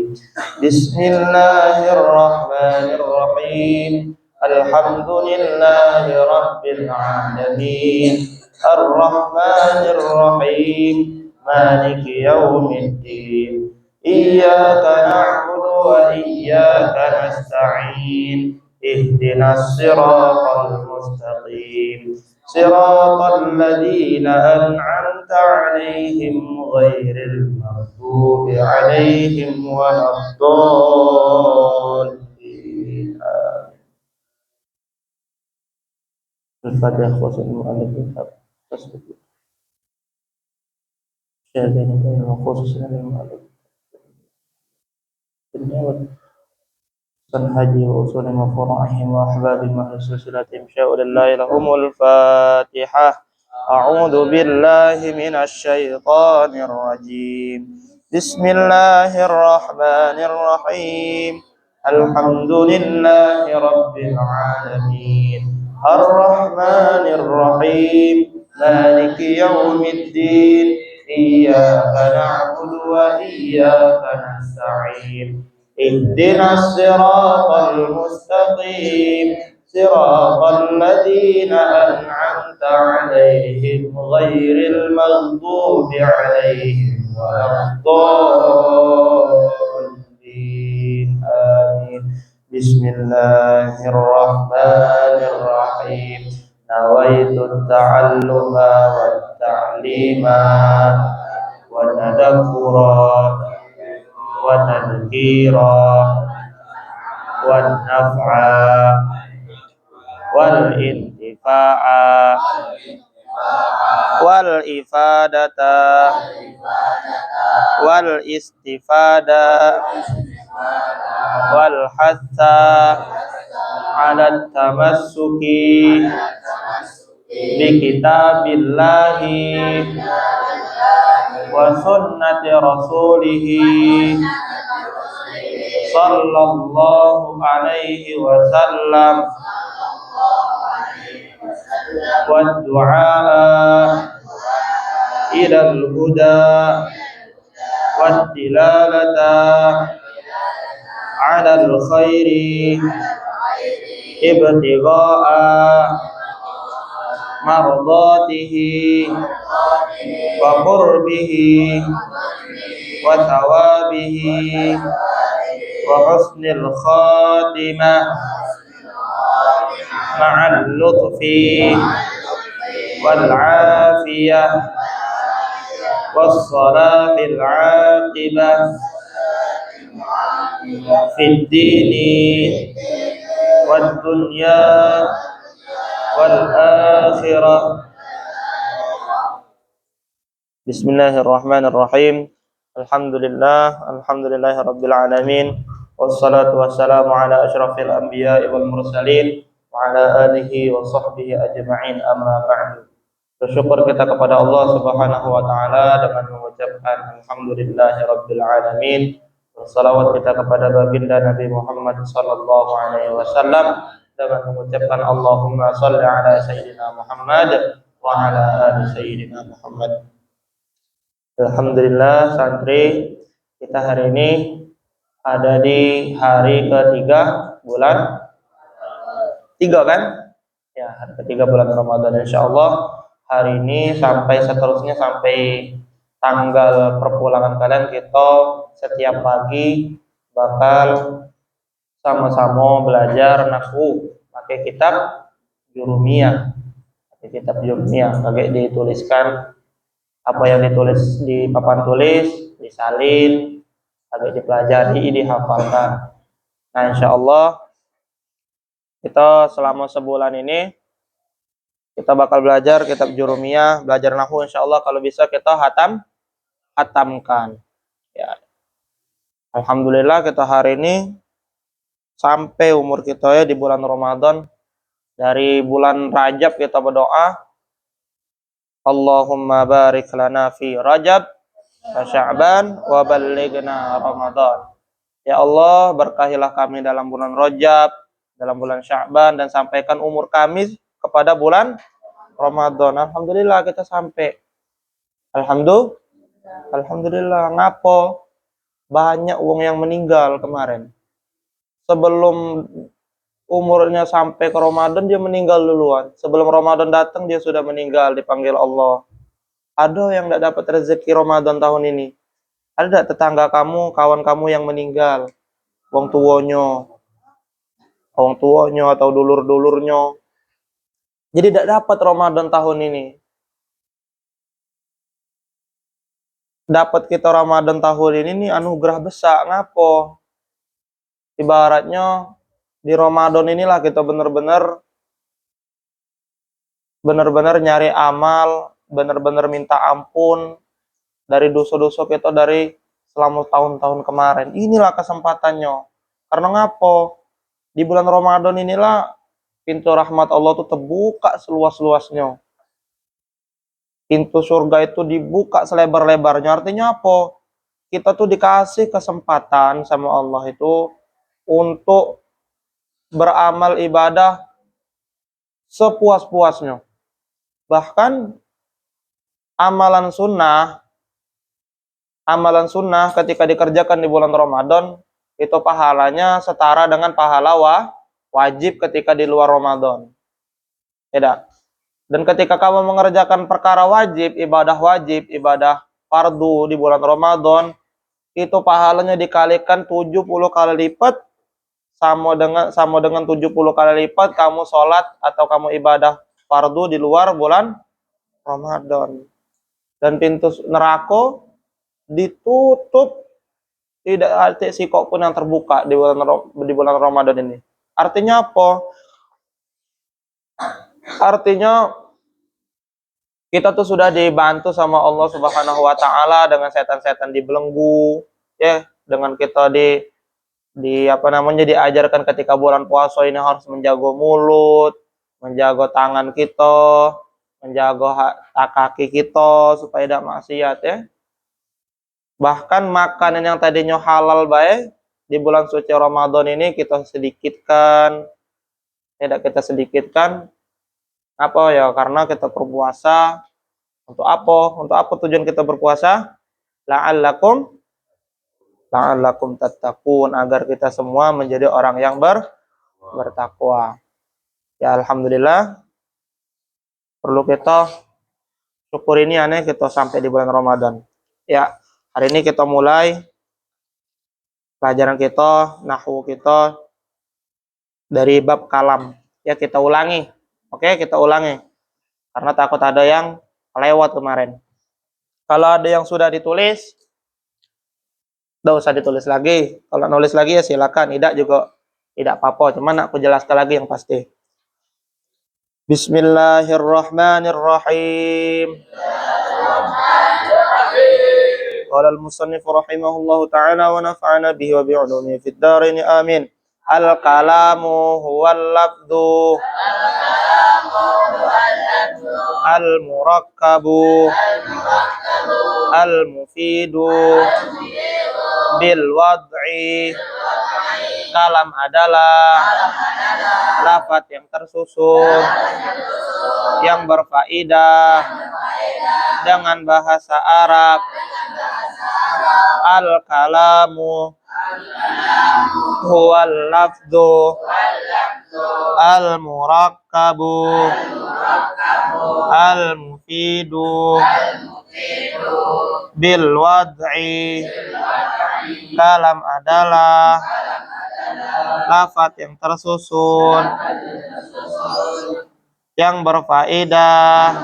بسم الله الرحمن الرحيم الحمد لله رب العالمين الرحمن الرحيم مالك يوم الدين إياك نعبد وإياك نستعين اهدنا الصراط المستقيم صراط الذين أنعمت عليهم غير المغضوب عليهم ولا الضالين. الفاتحة خصوصا المؤلف شهدين خصوصا المؤلف الهدي وأصولهم وفرعهم وأحبابهم وأهل سلسلتهم شاء لله لهم الفاتحة. أعوذ بالله من الشيطان الرجيم بسم الله الرحمن الرحيم الحمد لله رب العالمين الرحمن الرحيم مالك يوم الدين إياك نعبد وإياك نستعين اهدنا الصراط المستقيم صراط الذين أنعمت عليهم غير المغضوب عليهم ولا الضالين آمين. بسم الله الرحمن الرحيم نويت التعلم والتعليم والتذكر والتذكيرا والنفع والانتفاع والإفادة والاستفادة والحث على التمسك بكتاب الله وسنة رسوله صلى الله عليه وسلم والدعاء إلى الهدى والدلالة على الخير ابتغاء مرضاته وقربه وثوابه وحسن الخاتمة مع اللطف والعافية والصلاح العاقبة في الدين والدنيا والآخرة. بسم الله الرحمن الرحيم الحمد لله رب العالمين والصلاة والسلام على أشرف الأنبياء والمرسلين وعلى آله وصحبه أجمعين أما بعد. Bersyukur kita kepada Allah Subhanahu wa taala dengan mengucapkan alhamdulillahi rabbil alamin. Wassalawat kita kepada baginda Nabi Muhammad sallallahu alaihi wasallam dengan mengucapkan Allahumma shalli ala sayyidina Muhammad wa ala ali sayyidina Muhammad. Alhamdulillah santri kita hari ini ada di hari ketiga bulan 3 kan? Ya, hari ketiga bulan Ramadan insyaallah. Hari ini sampai seterusnya sampai tanggal perpulangan kalian kita setiap pagi bakal sama-sama belajar nahwu pakai kitab Jurumiyah. Pakai kitab Jurumiyah pakai dituliskan apa yang ditulis di papan tulis, disalin, agak dipelajari, dihafalkan. Nah, insyaallah kita selama sebulan ini kita bakal belajar kitab Jurumiyah, belajar nahwu insyaallah kalau bisa kita hatamkan. Ya. Alhamdulillah kita hari ini sampai umur kita ya di bulan Ramadan. Dari bulan Rajab kita berdoa, Allahumma barik lana fi Rajab wa Sya'ban wa ballighna Ramadan. Ya Allah, berkahilah kami dalam bulan Rajab, dalam bulan Sya'ban, dan sampaikan umur kami kepada bulan Ramadan. Alhamdulillah kita sampai. Alhamdulillah. Ngapo? banyak wong yang meninggal kemarin. Sebelum umurnya sampai ke Ramadan dia meninggal duluan. Sebelum Ramadan datang dia sudah meninggal, dipanggil Allah. Ada yang tidak dapat rezeki Ramadan tahun ini. Ada tidak tetangga kamu, kawan kamu yang meninggal? Wong tuanya atau dulur-dulurnya. Jadi tidak dapat Ramadan tahun ini. Dapat kita Ramadan tahun ini nih anugerah besar. Ngapo? Ibaratnya di Ramadan inilah kita benar-benar nyari amal, benar-benar minta ampun dari dosa-dosa kita dari selama tahun-tahun kemarin. Inilah kesempatannya. Karena ngapo? Di bulan Ramadan inilah pintu rahmat Allah tuh terbuka seluas-luasnya. Pintu surga itu dibuka selebar-lebarnya. Artinya apa? Kita tuh dikasih kesempatan sama Allah itu untuk beramal ibadah sepuas-puasnya. Bahkan amalan sunnah ketika dikerjakan di bulan Ramadan itu pahalanya setara dengan pahala wajib ketika di luar Ramadan. Tidak. Dan ketika kamu mengerjakan perkara wajib, ibadah fardu di bulan Ramadan, itu pahalanya dikalikan 70 kali lipat sama dengan 70 kali lipat kamu sholat atau kamu ibadah fardu di luar bulan Ramadan. Dan pintu neraka ditutup, tidak ada sikok pun yang terbuka di bulan Ramadan ini. Artinya apa? Artinya kita tuh sudah dibantu sama Allah Subhanahu wa taala dengan setan-setan dibelenggu, ya, dengan kita diajarkan ketika bulan puasa ini harus menjaga mulut, menjaga tangan kita, menjaga kaki kita supaya tidak maksiat, ya. Bahkan makanan yang tadinya halal baik di bulan suci Ramadan ini kita sedikitkan. Apa ya? Karena kita berpuasa. Untuk apa? Untuk apa tujuan kita berpuasa? La'allakum tattaqun, agar kita semua menjadi orang yang bertakwa. Ya, alhamdulillah. Perlu kita syukur ini aneh kita sampai di bulan Ramadan. Ya, hari ini kita mulai pelajaran kita, nahwu kita dari bab kalam. Ya, kita ulangi. Oke, kita ulangi. Karena takut ada yang lewat kemarin. Kalau ada yang sudah ditulis, tidak usah ditulis lagi. Kalau nulis lagi ya silakan. Tidak juga tidak apa-apa. Cuman aku jelaskan lagi yang pasti. Bismillahirrahmanirrahim. Qala al-musannif rahimahullahu ta'ala wa nafa'ana bihi wa bi'ulumihi fid dharain amin. Al-kalamu huwal lafdhu al-murakkabu al-mufidu bil wad'i. Kalam adalah lafaz yang tersusun yang berfaedah dengan bahasa Arab. Al-kalamu huwal lafdhu al-murakkabu al-mufidu bil wad'i. Kalam adalah lafaz yang tersusun yang berfaedah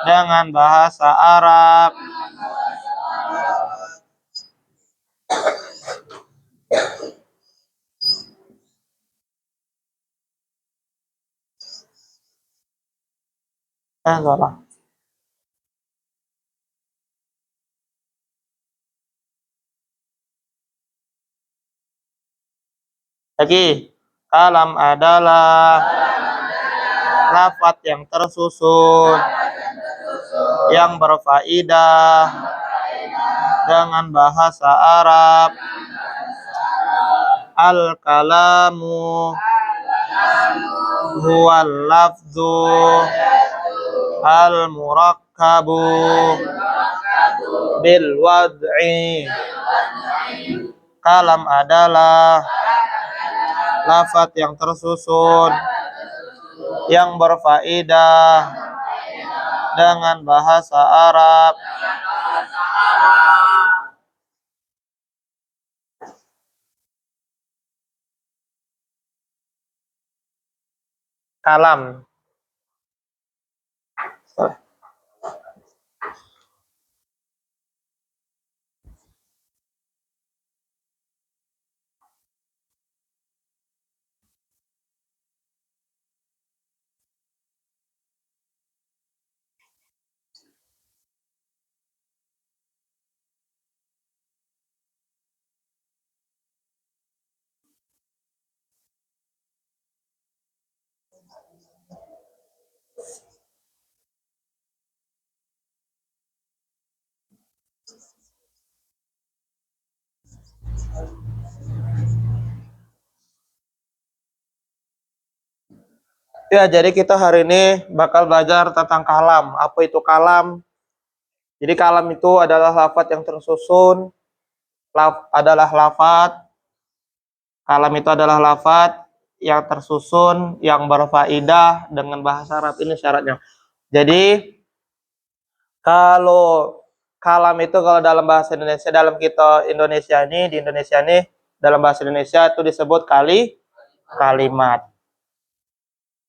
dengan bahasa Arab. Salah. Lagi, kalam adalah lafaz yang tersusun yang berfaedah dengan bahasa Arab. Al-kalamu huwal lafdhu al-murakkabu bil wad'i. Kalam adalah lafaz yang tersusun yang berfaedah dengan bahasa Arab. Kalam. Ya, jadi kita hari ini bakal belajar tentang kalam. Apa itu kalam? Jadi kalam itu adalah lafaz yang tersusun, adalah lafaz. Kalam itu adalah lafaz yang tersusun, yang berfaedah dengan bahasa Arab. Ini syaratnya. Jadi kalau kalam itu kalau dalam bahasa Indonesia, dalam kita Indonesia ini, di Indonesia ini, dalam bahasa Indonesia itu disebut kalimat.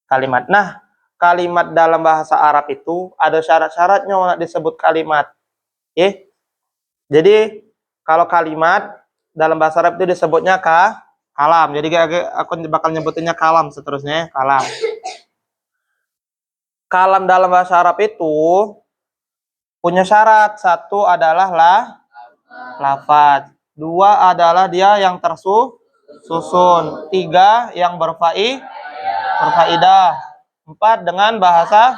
Kalimat. Nah, kalimat dalam bahasa Arab itu ada syarat-syaratnya untuk disebut kalimat. Oke? Jadi kalau kalimat dalam bahasa Arab itu disebutnya kalam. Jadi aku bakal nyebutinnya kalam seterusnya, kalam. Kalam dalam bahasa Arab itu punya syarat. Satu adalah lafaz. Dua adalah dia yang tersusun. Tiga yang berfaedah. Empat dengan bahasa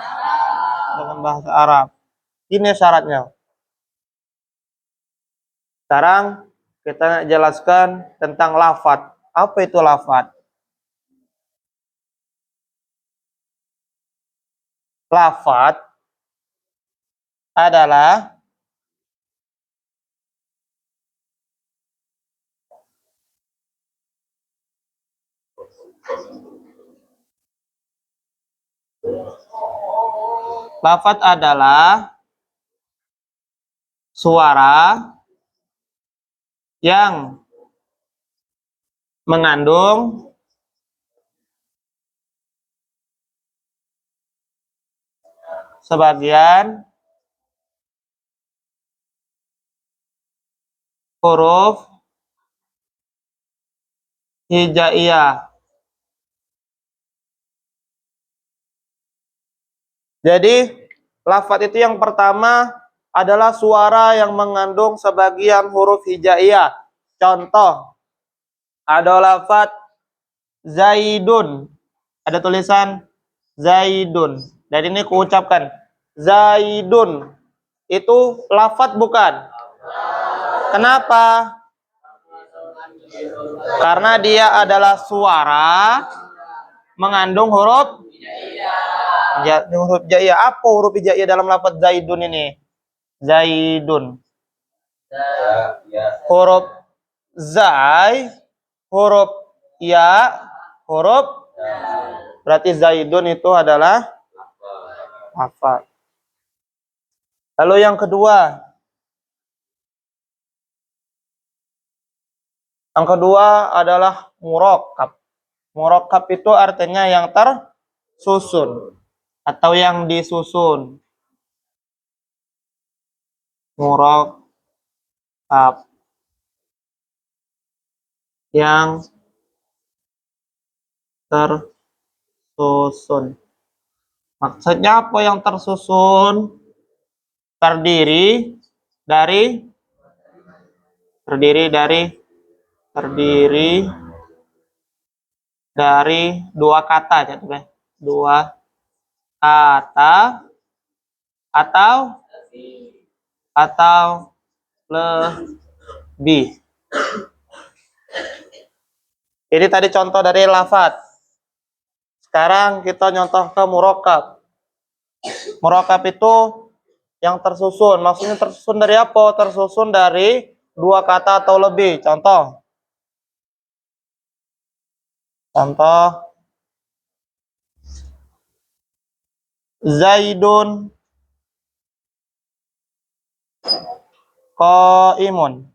Arab. Ini syaratnya. Sekarang kita jelaskan tentang lafaz. Apa itu lafaz? Lafaz adalah suara yang mengandung sebagian huruf hijaiyah. Jadi lafaz itu yang pertama adalah suara yang mengandung sebagian huruf hijaiyah. Contoh, ada lafaz Zaidun. Ada tulisan Zaidun. Dan ini kuucapkan Zaidun. Itu lafaz bukan? Kenapa? Karena dia adalah suara mengandung huruf hijaiyah. Apa huruf hijaiyah dalam lafaz Zaidun ini? Zaidun. Huruf zai, huruf ya, huruf. Berarti Zaidun itu adalah lafaz. Lalu yang kedua. Yang kedua adalah murakkab. Murakkab itu artinya yang tersusun atau yang disusun. Murakkab yang tersusun. Maksudnya apa yang tersusun? Terdiri dari dua kata, dua kata atau lebih. Ini tadi contoh dari lafaz. Sekarang kita nyontoh ke murakkab. Murakkab itu yang tersusun. Maksudnya tersusun dari apa? Tersusun dari dua kata atau lebih. Contoh. Zaidun qaimun.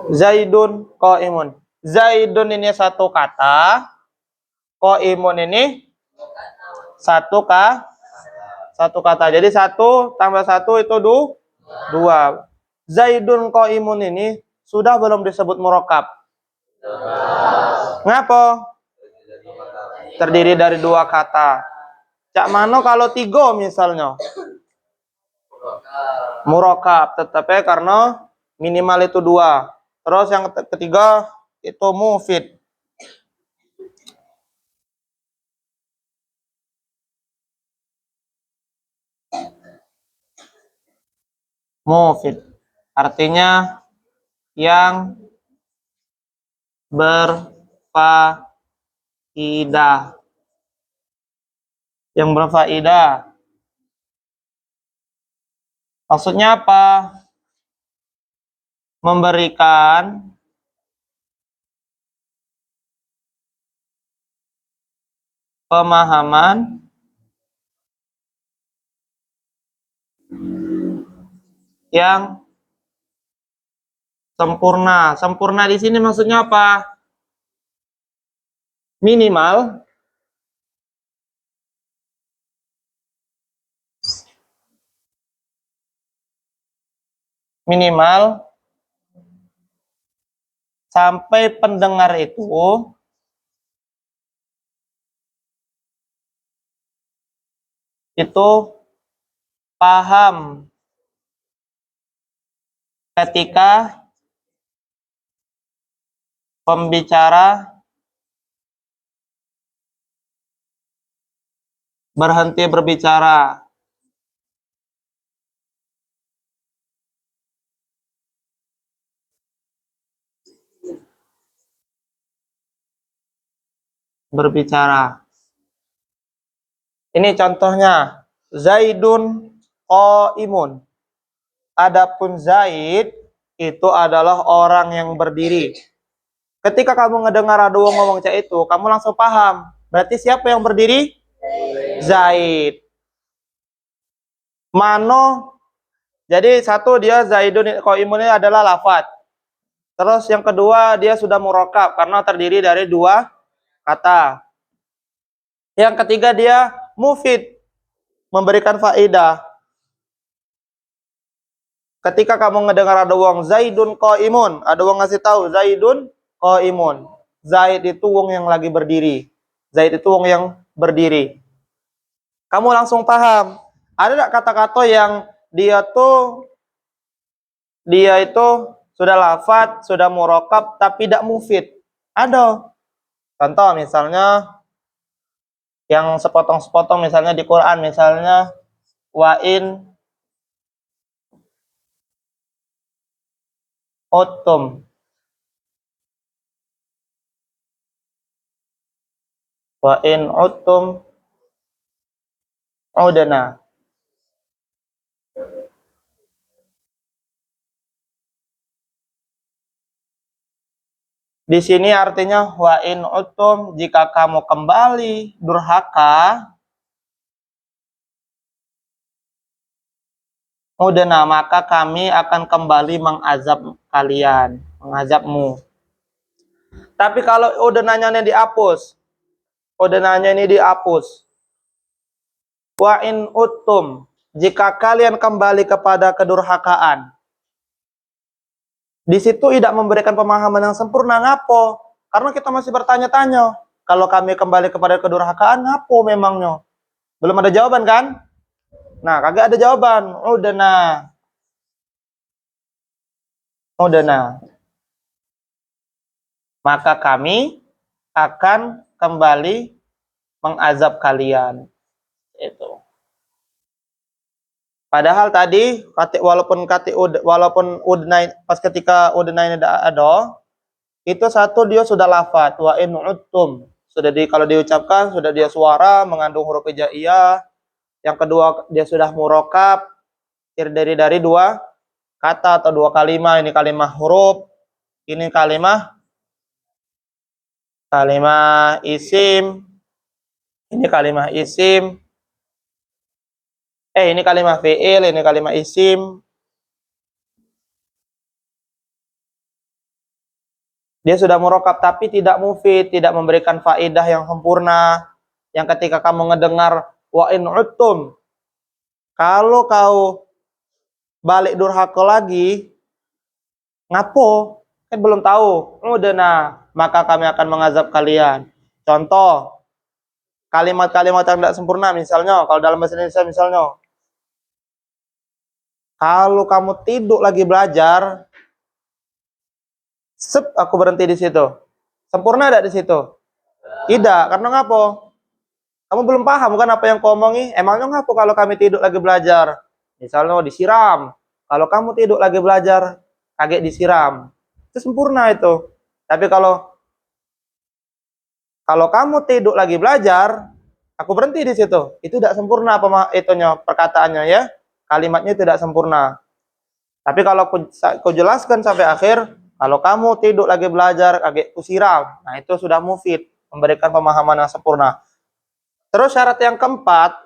Zaidun qaimun. Zaidun ini satu kata, qaimun ini satu kata. Jadi satu tambah satu itu dua. Zaidun qaimun ini sudah belum disebut murakkab? Ngapa? Terdiri dari dua kata. Cak mano kalau tiga misalnya? Murakkab, tetapnya karena minimal itu dua. Terus yang ketiga itu mufid. Mufid artinya yang berfaedah. Yang berfaedah. Maksudnya apa? Memberikan pemahaman yang sempurna. Sempurna di sini maksudnya apa? Minimal sampai pendengar itu paham ketika pembicara berhenti berbicara. Ini contohnya, Zaidun qaimun. Adapun Zaid itu adalah orang yang berdiri. Ketika kamu ngedengar ada orang ngomong cak itu, kamu langsung paham. Berarti siapa yang berdiri? Zaid. Mano. Jadi satu dia Zaidun qaimun ini adalah lafaz. Terus yang kedua dia sudah murakkab karena terdiri dari dua kata. Yang ketiga dia mufid, memberikan faedah. Ketika kamu ngedengar ada wong Zaidun qaimun, ada wong ngasih tahu Zaidun qaimun. Zaid itu wong yang lagi berdiri. Zaid itu wong yang berdiri. Kamu langsung paham. Ada enggak kata-kata yang dia itu sudah lafaz, sudah murakkab tapi tidak mufid? Ada. Contoh misalnya yang sepotong-sepotong misalnya di Quran, misalnya wa'in uttum. Wa'in uttum udna. Di sini artinya wa'in uttum, jika kamu kembali durhaka, udna, maka kami akan kembali mengazab kalian, mengazabmu. Tapi kalau udnanya ini dihapus, wa in uttum, jika kalian kembali kepada kedurhakaan, di situ tidak memberikan pemahaman yang sempurna. Ngapo? Karena kita masih bertanya-tanya, kalau kami kembali kepada kedurhakaan, ngapo memangnya? Belum ada jawaban kan? Nah, kagak ada jawaban. Udna. Maka kami akan kembali mengazab kalian. Itu. Padahal tadi walaupun udna pas ketika udna ini ada, itu satu dia sudah lafaz, wa in uttum. Sudah kalau diucapkan sudah dia suara mengandung huruf hijaiyah. Yang kedua dia sudah murokab, terdiri dari dua kata atau dua kalimat. Ini kalimat huruf, ini kalimat isim, ini kalimat isim. Ini kalimat fi'il, ini kalimat isim. Dia sudah murokab tapi tidak mufid, tidak memberikan faedah yang sempurna. Yang ketika kamu mendengar wa in uttum, kalau kau balik durhaka lagi, ngapo? Kan belum tahu. Udah nah, maka kami akan mengazab kalian. Contoh, kalimat-kalimat yang tidak sempurna misalnya, kalau dalam bahasa Indonesia misalnya, kalau kamu tidur lagi belajar, aku berhenti di situ. Sempurna tidak di situ? Tidak, karena ngapo? Kamu belum paham kan apa yang kau omongi? Emangnya ngapo kalau kami tidur lagi belajar? Misalnya disiram. Kalau kamu tidur lagi belajar, kaget disiram. Itu sempurna itu. Tapi kalau kamu tidur lagi belajar, aku berhenti di situ. Itu tidak sempurna itunya perkataannya ya. Kalimatnya tidak sempurna. Tapi kalau aku jelaskan sampai akhir, kalau kamu tidur lagi belajar, kaget kusiram. Nah, itu sudah mufid, memberikan pemahaman yang sempurna. Terus syarat yang keempat,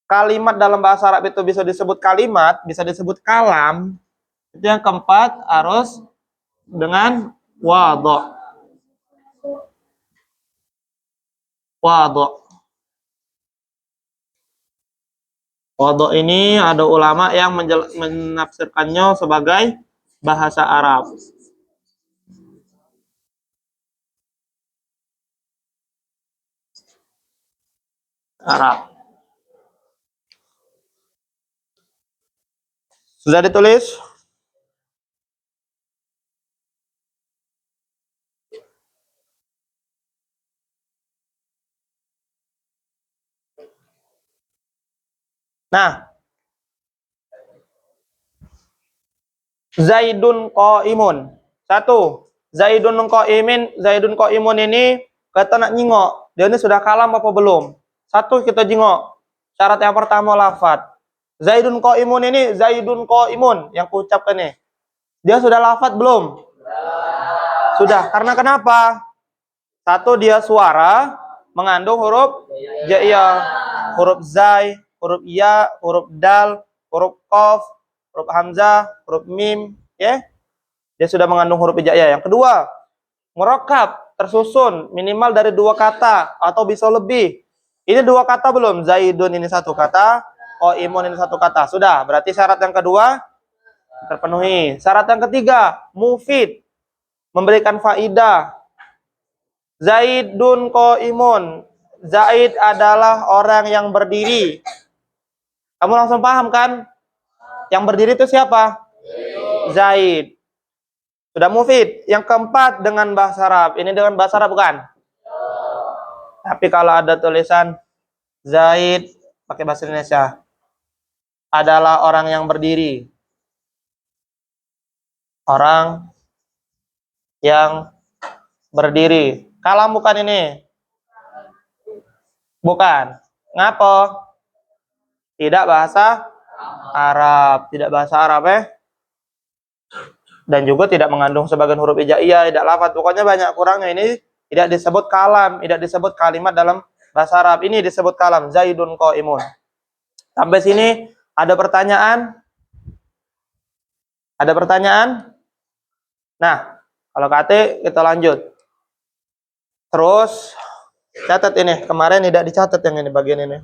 kalimat dalam bahasa Arab itu bisa disebut kalimat, bisa disebut kalam. Itu yang keempat harus dengan wadha. Wadha. Wadha ini ada ulama yang menafsirkannya sebagai bahasa Arab. Arab. Sudah ditulis? Nah, Zaidun qaimun. Satu, Zaidun qaimun ini kata nak nyingok. Dia ini sudah kalam apa belum? Satu kita jingok. Syarat yang pertama lafaz. Zaidun qaimun ini Zaidun qaimun yang kuucapkan nih. Dia sudah lafaz belum? Sudah. Karena kenapa? Satu dia suara mengandung huruf jaiyah, huruf zai, huruf ya, huruf dal, huruf qaf, huruf hamzah, huruf mim, ya. Dia sudah mengandung huruf hijaiyah. Yang kedua, murakkab, tersusun minimal dari dua kata atau bisa lebih. Ini dua kata belum? Zaidun ini satu kata, qaimun ini satu kata. Sudah, berarti syarat yang kedua terpenuhi. Syarat yang ketiga, mufid, memberikan faidah. Zaidun qaimun. Zaid adalah orang yang berdiri. Kamu langsung paham kan? Yang berdiri itu siapa? Zaid. Sudah mufid. Yang keempat dengan bahasa Arab. Ini dengan bahasa Arab bukan? Tapi kalau ada tulisan Zaid pakai bahasa Indonesia adalah orang yang berdiri. Orang yang berdiri. Kalam bukan ini? Bukan. Ngapa? Tidak bahasa Arab. Tidak bahasa Arab Dan juga tidak mengandung sebagian huruf hijaiyah, tidak lafaz. Pokoknya banyak kurangnya. Ini tidak disebut kalam, tidak disebut kalimat dalam bahasa Arab. Ini disebut kalam. Zaidun qaimun. Sampai sini ada pertanyaan? Ada pertanyaan? Nah, kalau kata kita lanjut. Terus catat ini. Kemarin tidak dicatat yang ini bagian ini. Ini.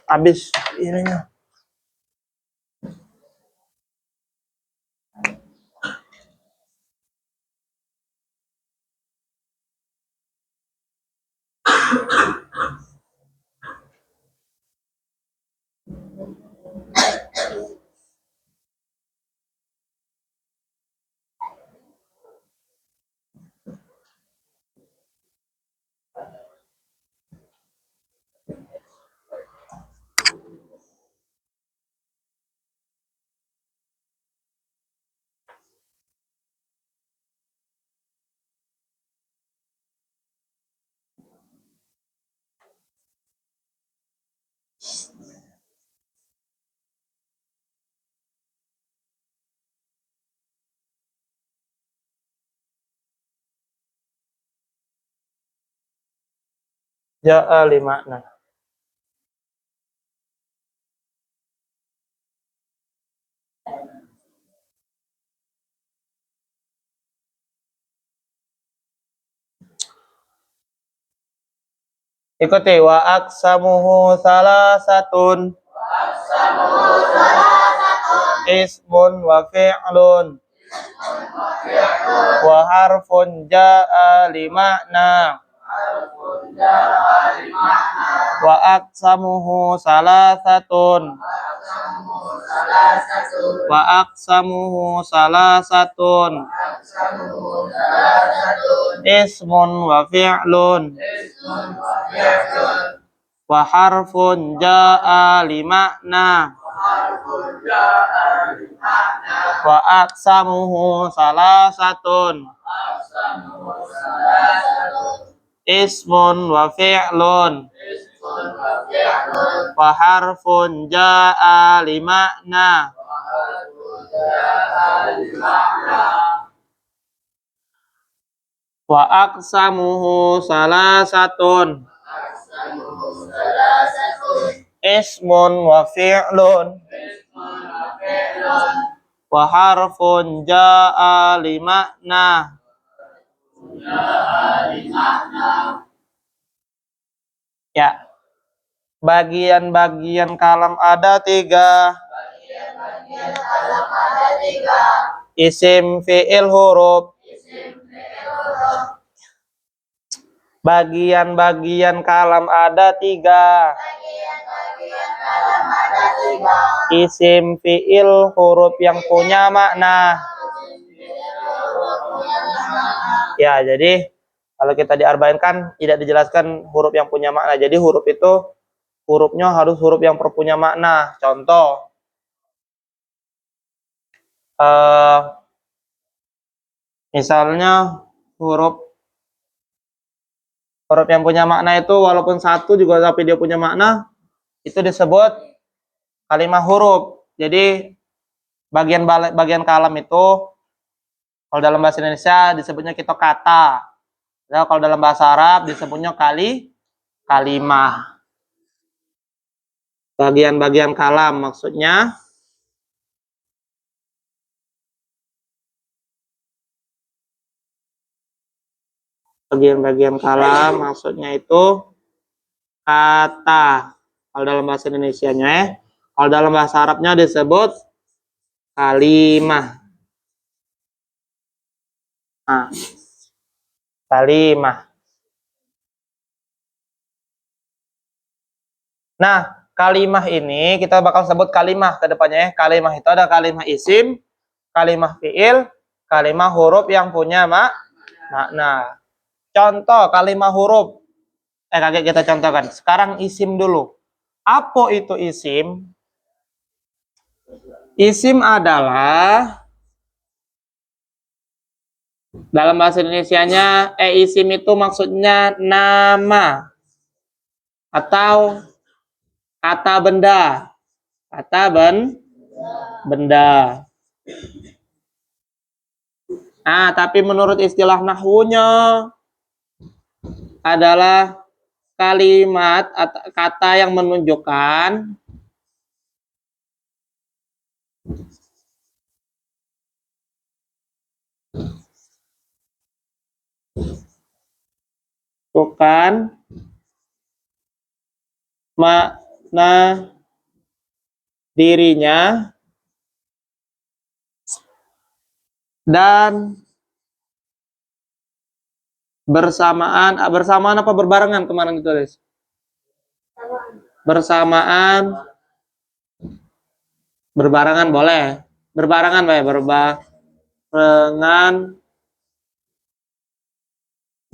Habis ininya. Ja'a li makna. Ikuti wa aksamuhu salasatun. Ismun wa fi'lun. Wa harfun ja'a li makna. Wa aksamuhu salasatun. Wa aksamuhu salasatun. Ismun wa fi'lun. Wa harfun ja'a li makna. Wa aksamuhu salasatun. Ismun wa fi'lun. Wa harfun ja'a li makna. Wa aksamuhu salasatun. Ismun wa fi'lun. Wa harfun ja'a li makna. Ya, bagian-bagian kalam ada 3. Isim, fi'il, huruf. Bagian-bagian kalam ada 3. Isim, fi'il, huruf yang punya makna. Ya, jadi kalau kita diarba'in kan tidak dijelaskan huruf yang punya makna. Jadi huruf itu hurufnya harus huruf yang berpunya makna. Contoh, misalnya huruf yang punya makna itu walaupun satu juga tapi dia punya makna, itu disebut kalimah huruf. Jadi bagian kalam itu kalau dalam bahasa Indonesia disebutnya kita kata. Nah, kalau dalam bahasa Arab disebutnya kalimah. Bagian-bagian kalam maksudnya bagian-bagian kalam maksudnya itu kata. Kalau dalam bahasa Indonesianya kalau dalam bahasa Arabnya disebut kalimah. Nah, kalimah. Nah, kalimah ini kita bakal sebut kalimah ke depannya ya. Kalimah itu ada kalimah isim, kalimah fi'il, kalimah huruf yang punya makna. Contoh kalimah huruf. Kakek kita contohkan. Sekarang isim dulu. Apa itu isim? Isim adalah dalam bahasa Indonesianya isim itu maksudnya nama atau kata benda. Kata benda. Nah, tapi menurut istilah nahwunya adalah kalimat atau kata yang menunjukkan bukan makna dirinya dan bersamaan apa berbarengan kemarin ditulis? Bersamaan, berbarengan boleh. Berbarengan Pak, berbarengan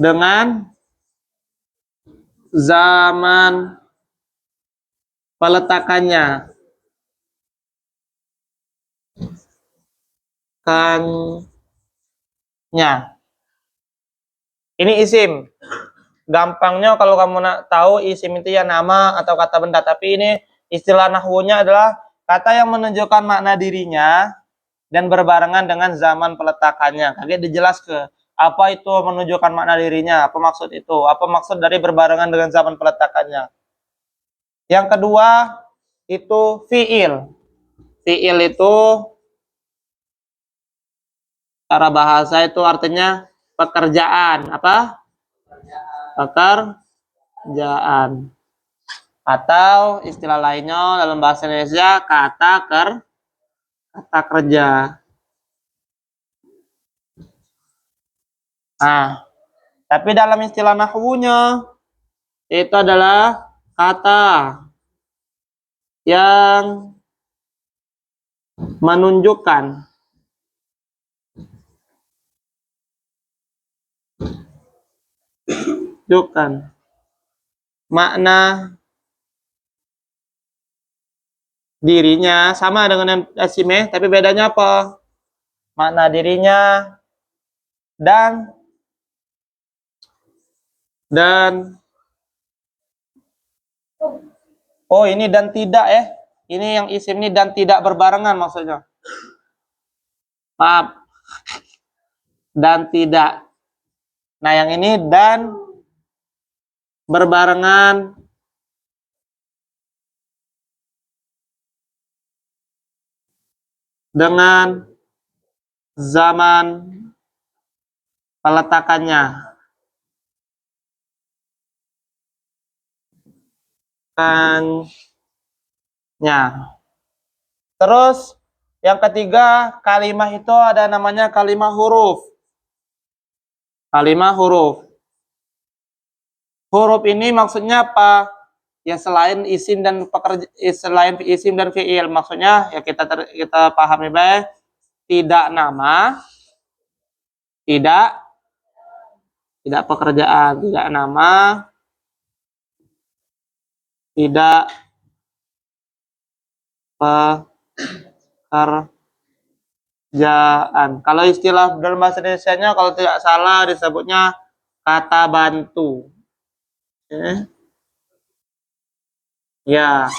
dengan zaman peletakannya. Ini isim. Gampangnya kalau kamu tahu isim itu ya nama atau kata benda, tapi ini istilah nahwunya adalah kata yang menunjukkan makna dirinya dan berbarengan dengan zaman peletakannya. Kaget dijelas ke apa itu menunjukkan makna dirinya, apa maksud itu, apa maksud dari berbarengan dengan zaman peletakannya. Yang kedua itu fiil. Fiil itu cara bahasa itu artinya pekerjaan. Apa? Pekerjaan. Atau istilah lainnya dalam bahasa Indonesia kata kerja. Nah, tapi dalam istilah nahwunya itu adalah kata yang menunjukkan makna dirinya sama dengan esime, tapi bedanya apa? Makna dirinya dan oh ini dan tidak ya. Ini yang isim ini dan tidak berbarengan maksudnya. Maaf. Dan tidak. Nah, yang ini dan berbarengan dengan zaman peletakannya. Terus yang ketiga, kalimah itu ada namanya kalimah huruf. Kalimah huruf. Huruf ini maksudnya apa? Ya selain isim dan selain isim dan fiil, maksudnya ya kita pahami baik, tidak nama, tidak pekerjaan, tidak nama, tidak pekerjaan. Kalau istilah dalam bahasa Indonesianya kalau tidak salah disebutnya kata bantu. Ya.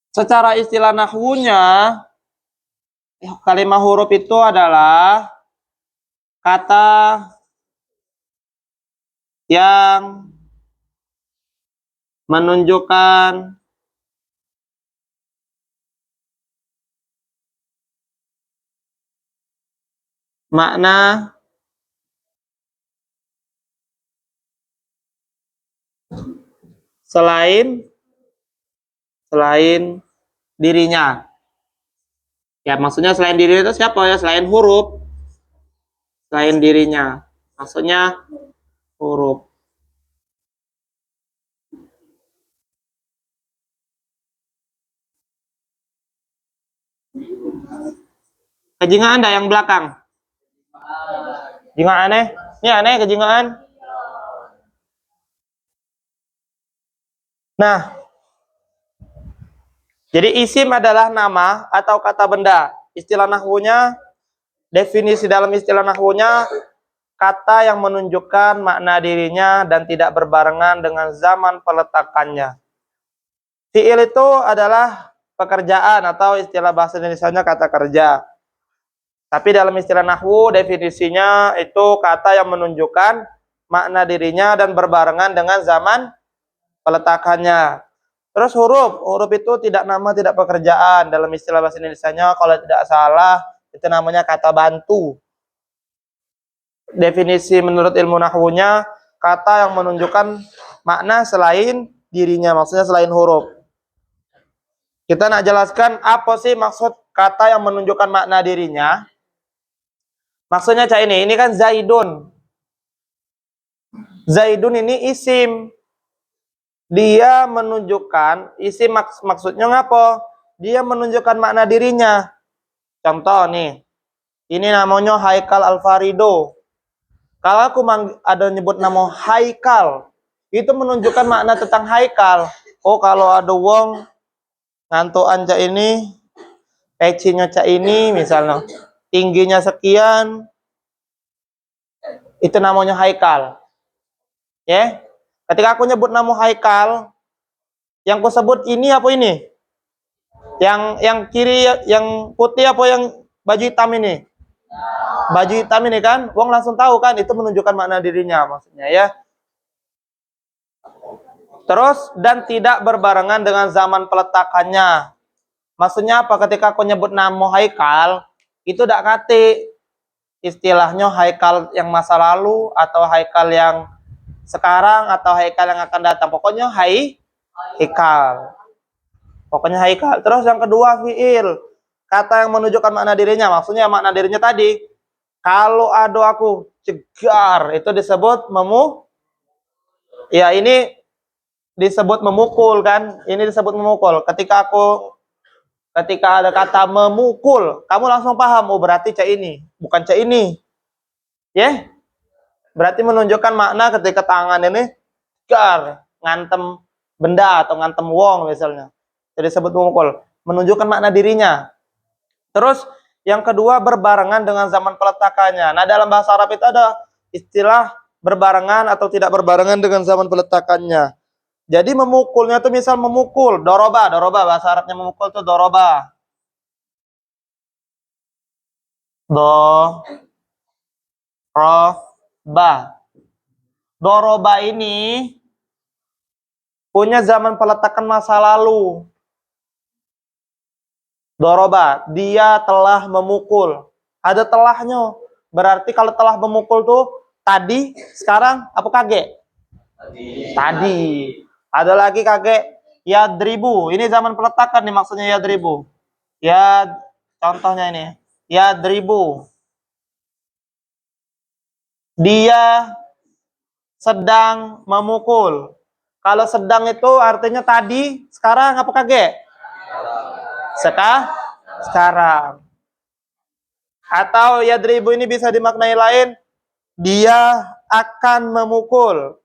Secara istilah nahwunya kalimah huruf itu adalah kata yang menunjukkan makna selain dirinya. Ya, maksudnya selain diri itu siapa ya? Selain huruf. Selain dirinya. Maksudnya huruf. Kejingaan Anda yang belakang. Jingaan aneh. Ini aneh kejingaan. Nah, jadi isim adalah nama atau kata benda. Istilah nahwunya, definisi dalam istilah nahwunya, kata yang menunjukkan makna dirinya dan tidak berbarengan dengan zaman peletakannya. Fi'il itu adalah pekerjaan atau istilah bahasa Indonesianya kata kerja. Tapi dalam istilah nahwu definisinya itu kata yang menunjukkan makna dirinya dan berbarengan dengan zaman peletakannya. Terus huruf itu tidak nama, tidak pekerjaan. Dalam istilah bahasa Indonesianya kalau tidak salah itu namanya kata bantu. Definisi menurut ilmu nahwunya kata yang menunjukkan makna selain dirinya, maksudnya selain huruf. Kita nak jelaskan apa sih maksud kata yang menunjukkan makna dirinya. Maksudnya cak ini kan Zaidun. Zaidun ini isim. Dia menunjukkan, isim maksudnya ngapa? Dia menunjukkan makna dirinya. Contoh nih, ini namanya Haikal Alfarido. Kalau aku ada nyebut nama Haikal, itu menunjukkan makna tentang Haikal. Oh, kalau ada wong ngantuan cak ini, pecinya cak ini misalnya, tingginya sekian, itu namanya Haikal. Ya, ketika aku nyebut nama Haikal, yang ku sebut ini apa ini? Yang kiri, yang putih apa yang baju hitam ini? Baju hitam ini kan, wong langsung tahu kan, itu menunjukkan makna dirinya maksudnya ya. Terus dan tidak berbarengan dengan zaman peletakannya. Maksudnya apa? Ketika aku nyebut nama Haikal, itu tidak kate istilahnya Haikal yang masa lalu atau Haikal yang sekarang atau Haikal yang akan datang. Pokoknya Haikal. Pokoknya Haikal. Terus yang kedua fiil. Kata yang menunjukkan makna dirinya. Maksudnya makna dirinya tadi. Kalau ada aku cegar, itu disebut ya ini disebut memukul kan. Ini disebut memukul. Ketika ada kata memukul, kamu langsung paham, oh berarti cak ini, bukan cak ini. Ya. Berarti menunjukkan makna ketika tangan ini cegar, ngantem benda atau ngantem wong misalnya. Jadi disebut memukul, menunjukkan makna dirinya. Terus yang kedua berbarengan dengan zaman peletakannya. Nah, dalam bahasa Arab itu ada istilah berbarengan atau tidak berbarengan dengan zaman peletakannya. Jadi memukulnya itu misal memukul, doroba bahasa Arabnya memukul itu doroba. Doroba ini punya zaman peletakan masa lalu. Doroba, dia telah memukul. Ada telahnya. Berarti kalau telah memukul tuh tadi, sekarang apa kage? Tadi. Ada lagi kage yadribu. Ini zaman peletakan nih maksudnya yadribu. Ya, contohnya ini. Yadribu. Dia sedang memukul. Kalau sedang itu artinya tadi, sekarang apa kage? Sekarang. Atau yadribu ini bisa dimaknai lain, dia akan memukul.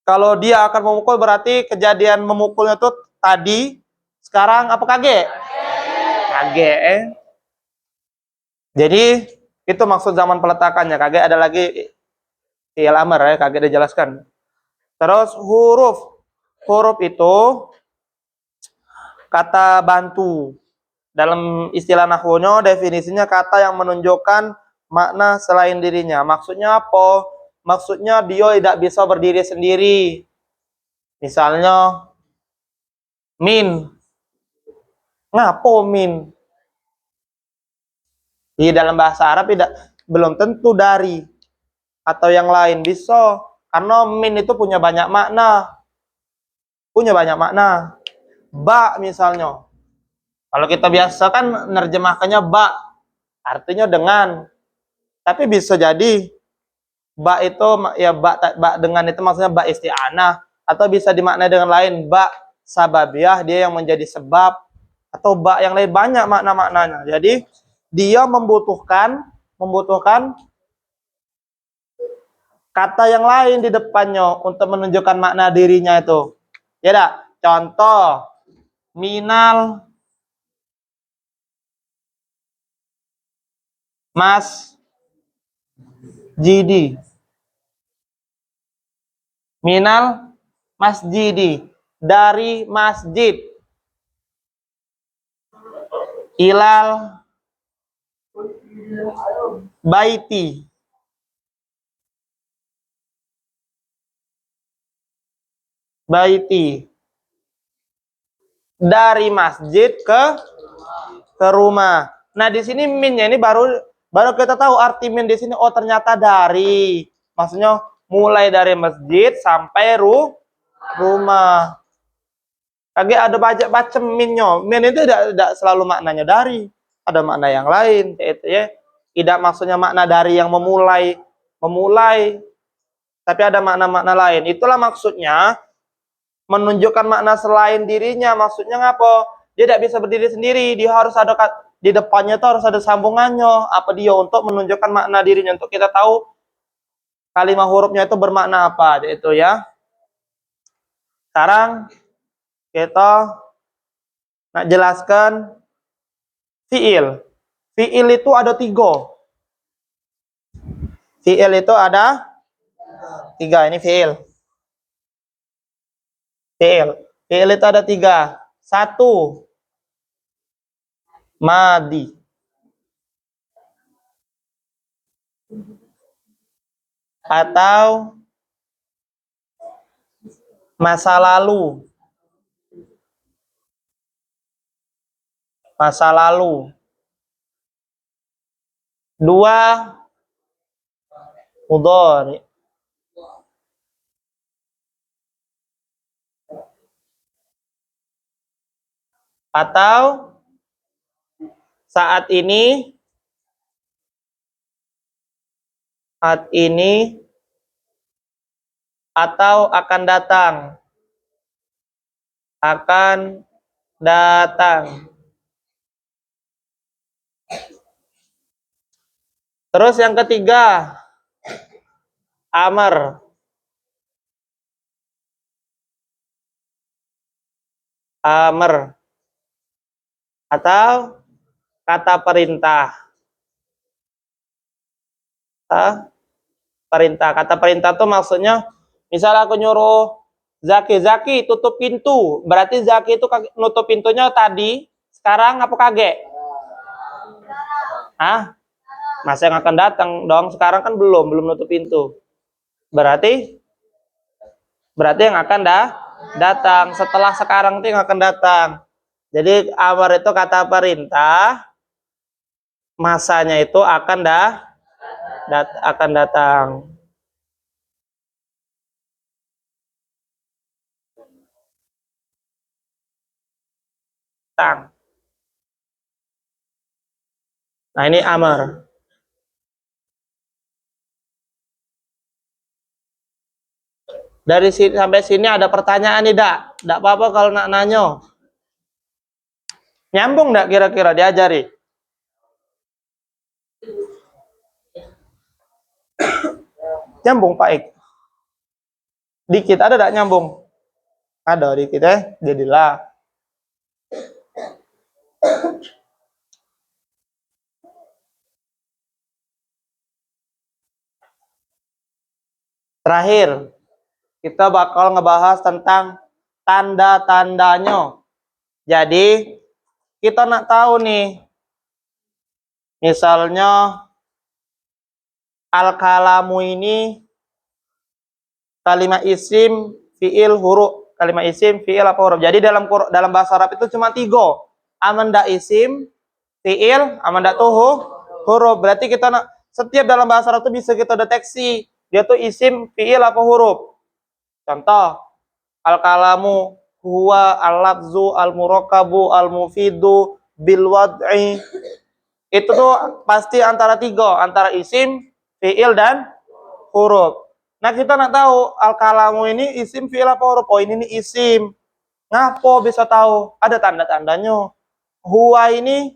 Kalau dia akan memukul berarti kejadian memukulnya itu tadi, sekarang apa kage? Kage. Jadi itu maksud zaman peletakannya. Kage ada lagi fi'il amr ya, kage dijelaskan. Terus huruf itu kata bantu. Dalam istilah nahwunya definisinya kata yang menunjukkan makna selain dirinya. Maksudnya apa? Maksudnya dia tidak bisa berdiri sendiri. Misalnya min. Ngapo min? Di dalam bahasa Arab belum tentu dari atau yang lain bisa. Karena min itu punya banyak makna. Ba misalnya. Kalau kita biasa kan nerjemahkannya ba, artinya dengan. Tapi bisa jadi ba itu ya ba dengan itu maksudnya ba isti'anah, atau bisa dimaknai dengan lain ba sababiyah, dia yang menjadi sebab, atau ba yang lain, banyak makna-maknanya. Jadi dia membutuhkan kata yang lain di depannya untuk menunjukkan makna dirinya itu. Ya dah, contoh minal masjidi. Minal masjidi, dari masjid. Ilal baiti, dari masjid ke rumah. Nah, di sini minnya ini baru kita tahu arti min di sini. Oh, ternyata dari. Maksudnya mulai dari masjid sampai rumah. Kage ada banyak macam minnya. Min itu tidak selalu maknanya dari. Ada makna yang lain, yaitu ya. Tidak maksudnya makna dari yang memulai, tapi ada makna-makna lain. Itulah maksudnya menunjukkan makna selain dirinya. Maksudnya ngapa? Dia tidak bisa berdiri sendiri. Dia harus ada di depannya itu harus ada sambungannya. Apa dia untuk menunjukkan makna dirinya, untuk kita tahu kalimat hurufnya itu bermakna apa, yaitu ya. Sekarang kita nak jelaskan fiil. Fiil itu ada 3. Fiil itu ada 3. Ini fiil. Fiil itu ada 3. 1, madi. Atau masa lalu. Masa lalu. 2, mudhari. Atau saat ini, atau akan datang. Akan datang. Terus yang ketiga, amar. Amar. Atau kata perintah. Perintah. Kata perintah itu maksudnya, misal aku nyuruh Zaki tutup pintu. Berarti Zaki itu nutup pintunya tadi, sekarang apa kage? Masa yang akan datang dong. Sekarang kan belum nutup pintu. Berarti yang akan datang. Setelah sekarang itu yang akan datang. Jadi amar itu kata perintah. Masanya itu akan datang. Nah, ini amar. Dari sini sampai sini ada pertanyaan nih, Dak? Tidak apa-apa kalau nak nanya. Nyambung enggak kira-kira diajari? Nyambung, Pak Ik? Dikit ada enggak nyambung? Ada dikit ya, jadilah. Terakhir, kita bakal ngebahas tentang tanda-tandanya. Jadi, kita nak tahu nih, misalnya al-kalamu ini kalimat isim, fiil, huruf. Kalimat isim, fiil, apa huruf. Jadi dalam bahasa Arab itu cuma 3. Amanda isim, fiil, amanda tuh huruf. Berarti kita setiap dalam bahasa Arab itu bisa kita deteksi dia tuh isim, fiil, apa huruf. Contoh, al-kalamu huwa al-lafzu al-murakabu al-mufidu bil wad'i. Itu tuh pasti antara 3, antara isim, fiil, dan huruf. Nah, kita nak tahu al-kalamu ini isim, fiil, apa huruf. Oh, ini nih isim. Ngapo bisa tahu? Ada tanda-tandanya. Huwa ini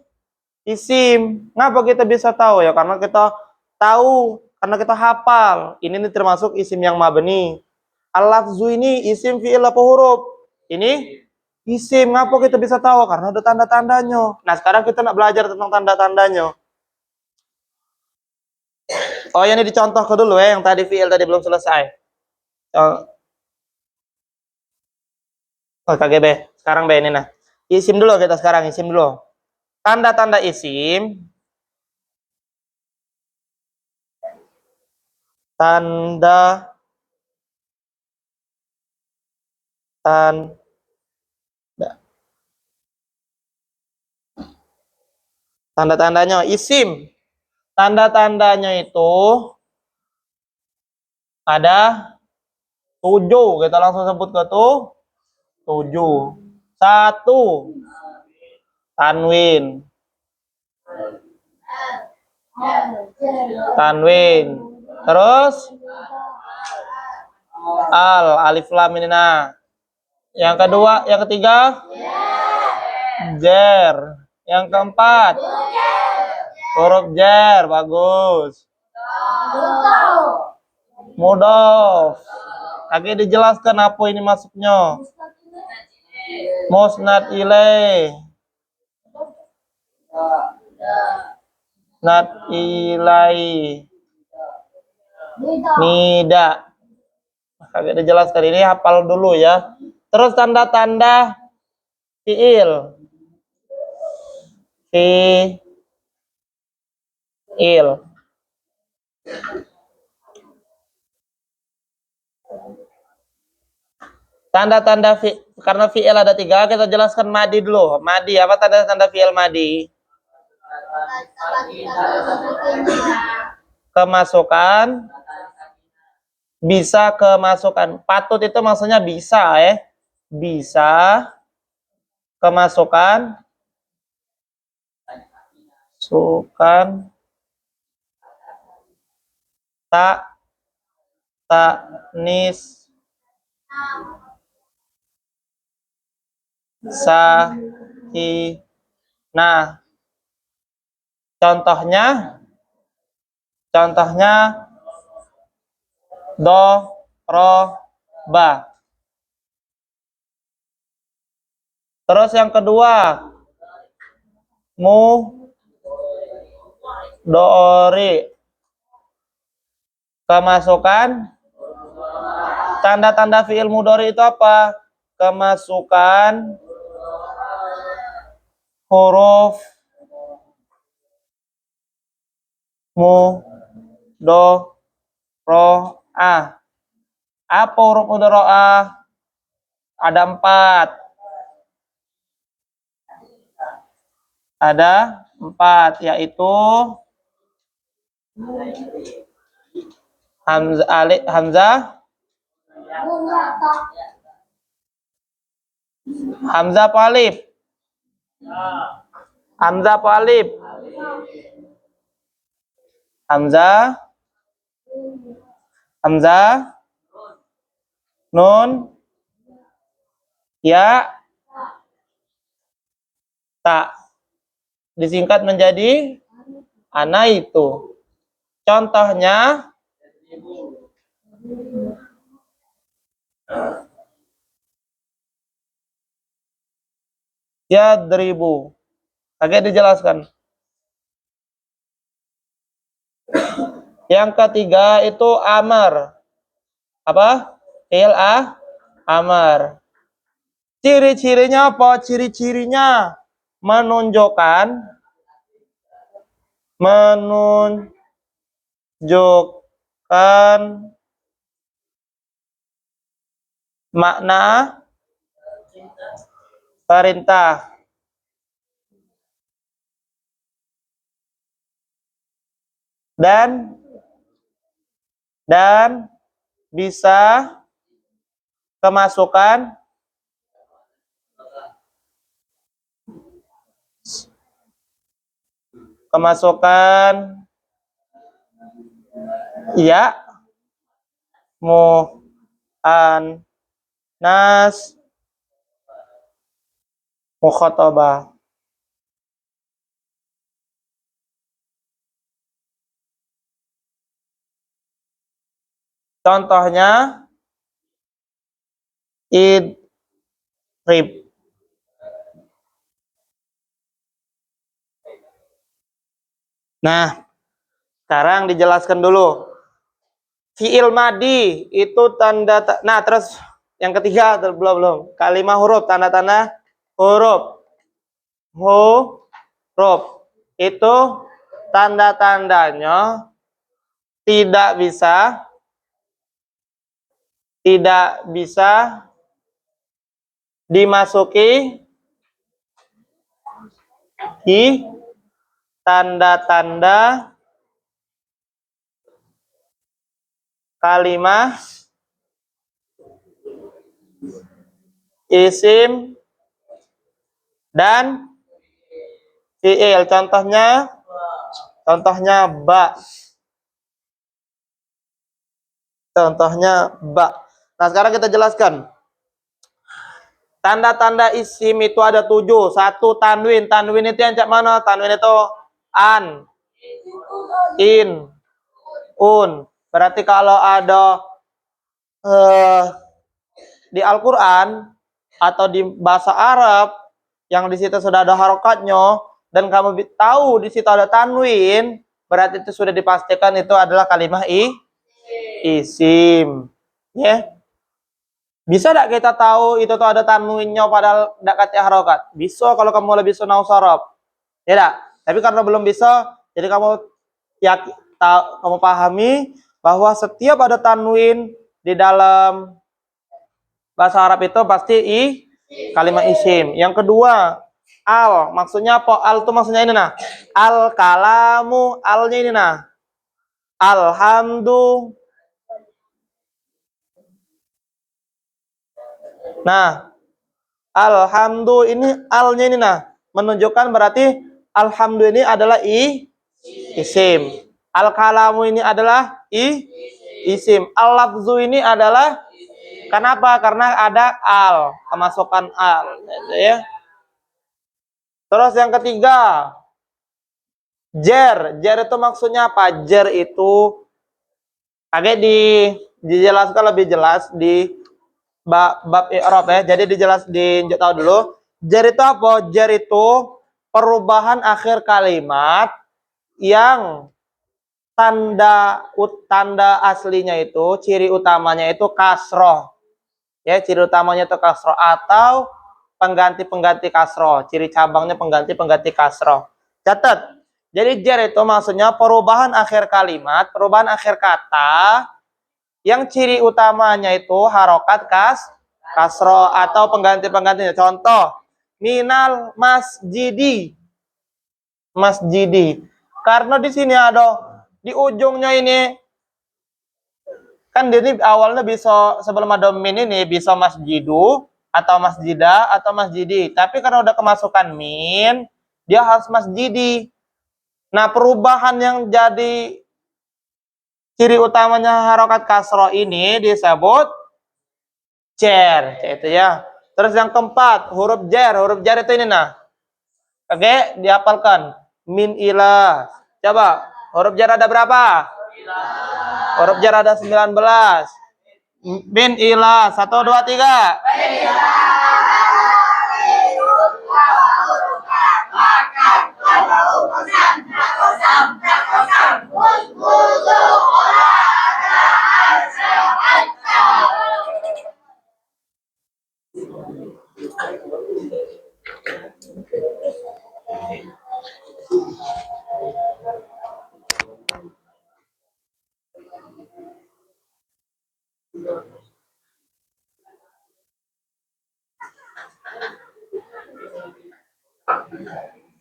isim. Ngapa kita bisa tahu? Ya karena kita tahu, karena kita hafal. Ini nih termasuk isim yang mabni. Al-lafzu ini isim, fiil, apa huruf? Ini isim. Ngapa kita bisa tahu? Karena ada tanda-tandanya. Nah, sekarang kita nak belajar tentang tanda-tandanya. Oh, ini dicontoh ke dulu ya, yang tadi fiil tadi belum selesai. Oh, KGB. Sekarang B ini nah. Isim dulu kita sekarang, isim dulu. Tanda-tanda isim. Tanda-tandanya isim. Tanda-tandanya itu ada 7. Kita langsung sebut ke 7. 1. Tanwin. Tanwin. Terus alif lam ini nah. Yang kedua, yang ketiga jer. Yang keempat huruf jer, bagus. Mudhof. Oke, dijelaskan apa ini masuknya. Musnad ilaih. Musnad ilaih. Nida. Oke, dijelaskan ini hafal dulu ya. Terus tanda-tanda fiil. Fiil. Tanda-tanda karena fiil ada 3, kita jelaskan madi dulu. Madi, apa tanda-tanda fiil madi? Kemasukan, bisa kemasukan. Patut itu maksudnya bisa ya. Bisa kemasukan, sukan, taknis, nah, contohnya do, ro, ba. Terus yang kedua dori, kemasukan. Tanda-tanda fiil mudhari itu apa? Kemasukan huruf mudhari'ah. Apa huruf mudhari'ah? Ada 4. Ada 4, yaitu hamzah, apa alif? Hamzah apa alif? Hamzah, nun, ya, ta. Disingkat menjadi ana itu. Contohnya yadribu. Oke, dijelaskan. Yang ketiga itu amar. Apa? Fi'il amar. Ciri-cirinya apa? Ciri-cirinya menunjukkan makna perintah. Dan bisa kemasukan ya, muannas, mukhatabah. Contohnya idrib. Nah, sekarang dijelaskan dulu. Fi'il madi itu nah, terus yang ketiga belum. Kalimah huruf, tanda-tanda huruf. Huruf itu tanda-tandanya tidak bisa dimasuki di tanda-tanda kalimah isim, dan fiil. Contohnya ba. Contohnya ba. Nah, sekarang kita jelaskan. Tanda-tanda isim itu ada 7. 1, tanwin. Tanwin itu yang cak mana? Tanwin itu an, in, un. Berarti kalau ada di Al-Quran atau di bahasa Arab yang di situ sudah ada harokatnya dan kamu tahu di situ ada tanwin, berarti itu sudah dipastikan itu adalah kalimah isim. Ya. Bisa tidak kita tahu itu tuh ada tanwinnya padahal tidak kasih harokat? Bisa kalau kamu lebih sunau sorob. Ya tidak? Tapi karena belum bisa, jadi kamu kamu pahami bahwa setiap ada tanwin di dalam bahasa Arab itu pasti kalimat isim. Yang kedua, al. Maksudnya apa? Al itu maksudnya ini nah. Al kalamu, alnya ini nah. Alhamdulillah. Nah, alhamdulillah ini alnya ini nah. Menunjukkan berarti alhamdulillah ini adalah isim. Al kalamu ini adalah isim. Al lafzu ini adalah kenapa? Karena ada al, kemasukan al, ya. Terus yang ketiga, jer. Jer itu maksudnya apa? Jer itu agak dijelaskan lebih jelas di bab i'rab ya. Jadi tahu dulu. Jer itu apa? Jer itu perubahan akhir kalimat yang tanda aslinya itu, ciri utamanya itu kasroh. Ya, ciri utamanya itu kasroh atau pengganti kasroh. Ciri cabangnya pengganti kasroh. Catat. Jadi jar itu maksudnya perubahan akhir kalimat, perubahan akhir kata yang ciri utamanya itu harokat kasroh atau penggantinya. Contoh, minal masjidi. Masjidi. Karena di sini ada di ujungnya ini kan ini awalnya bisa sebelum ada min ini bisa masjidu atau masjidah atau masjidi. Tapi karena udah kemasukan min, dia harus masjidi. Nah, perubahan yang jadi ciri utamanya harokat kasroh ini disebut jar, itu ya. Terus yang keempat, huruf jar. Huruf jar itu ini nah. Oke, dihafalkan. Min ilah. Coba, huruf jar ada berapa? Huruf jar ada 19. Min ilah. 1, 2, 3.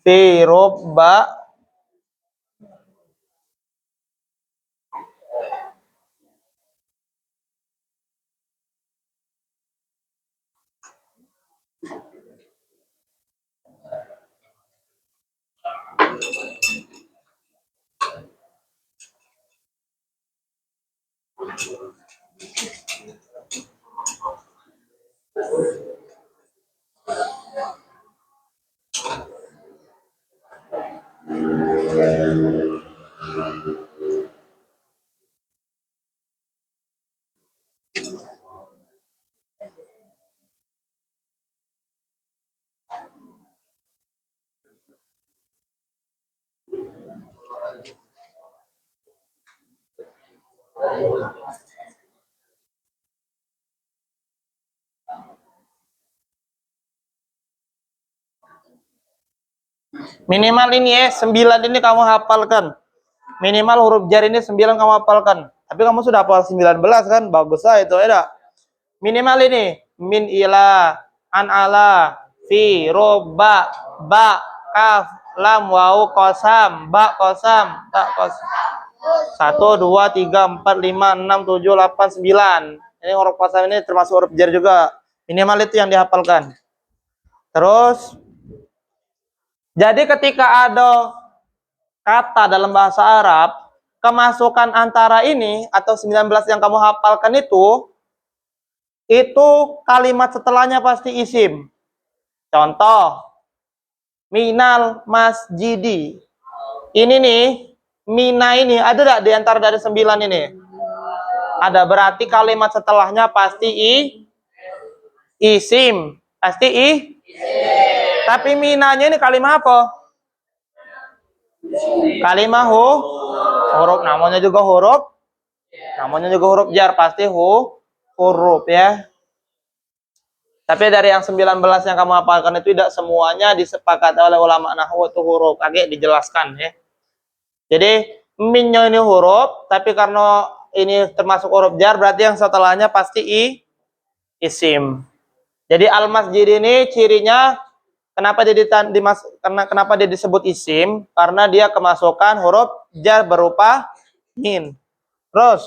Fi robba minimal ini ya 9 ini kamu hafalkan. Minimal huruf jar ini 9 kamu hafalkan. Tapi kamu sudah hafal 19 kan? Bagus lah itu ya. Minimal ini min ila, an ala, fi, roba, ba, kaf, lam, wau, kosam, ba, kosam, tak kosam. 1, 2, 3, 4, 5, 6, 7, 8, 9. Ini huruf kosam ini termasuk huruf jar juga. Minimal itu yang dihafalkan. Terus, jadi ketika ada kata dalam bahasa Arab, kemasukan antara ini atau 19 yang kamu hafalkan itu kalimat setelahnya pasti isim. Contoh, minal masjidi. Ini nih, mina ini ada tidak di antara dari 9 ini? Ada, berarti kalimat setelahnya pasti isim. Pasti Tapi minanya ini kalimat apa? Kalimat huruf. Namanya juga huruf. Namanya juga huruf jar, pasti huruf ya. Tapi dari yang 19 yang kamu hafalkan itu tidak semuanya disepakati oleh ulama nahwu itu huruf. Agak dijelaskan ya. Jadi minnya ini huruf, tapi karena ini termasuk huruf jar, berarti yang setelahnya pasti isim. Jadi al-masjid ini cirinya kenapa dia disebut isim? Karena dia kemasukan huruf jar berupa min. Terus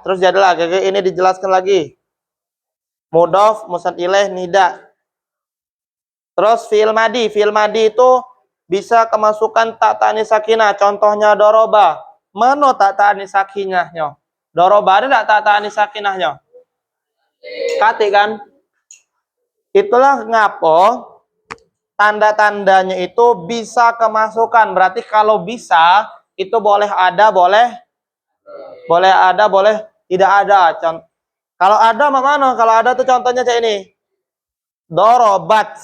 jadilah ini dijelaskan lagi. Mudhof, mudhof ilaih, nida. Terus fi'il madi itu bisa kemasukan tak ta'nis sakinah. Contohnya doroba. Mana tak ta'nis sakinahnya? Doroba ada tak ta'nis sakinahnya? Kati kan? Itulah ngapo tanda-tandanya itu bisa kemasukan. Berarti kalau bisa itu boleh ada, boleh tidak ada. Kalau ada mana? Kalau ada tuh contohnya kayak ini. Dorobat.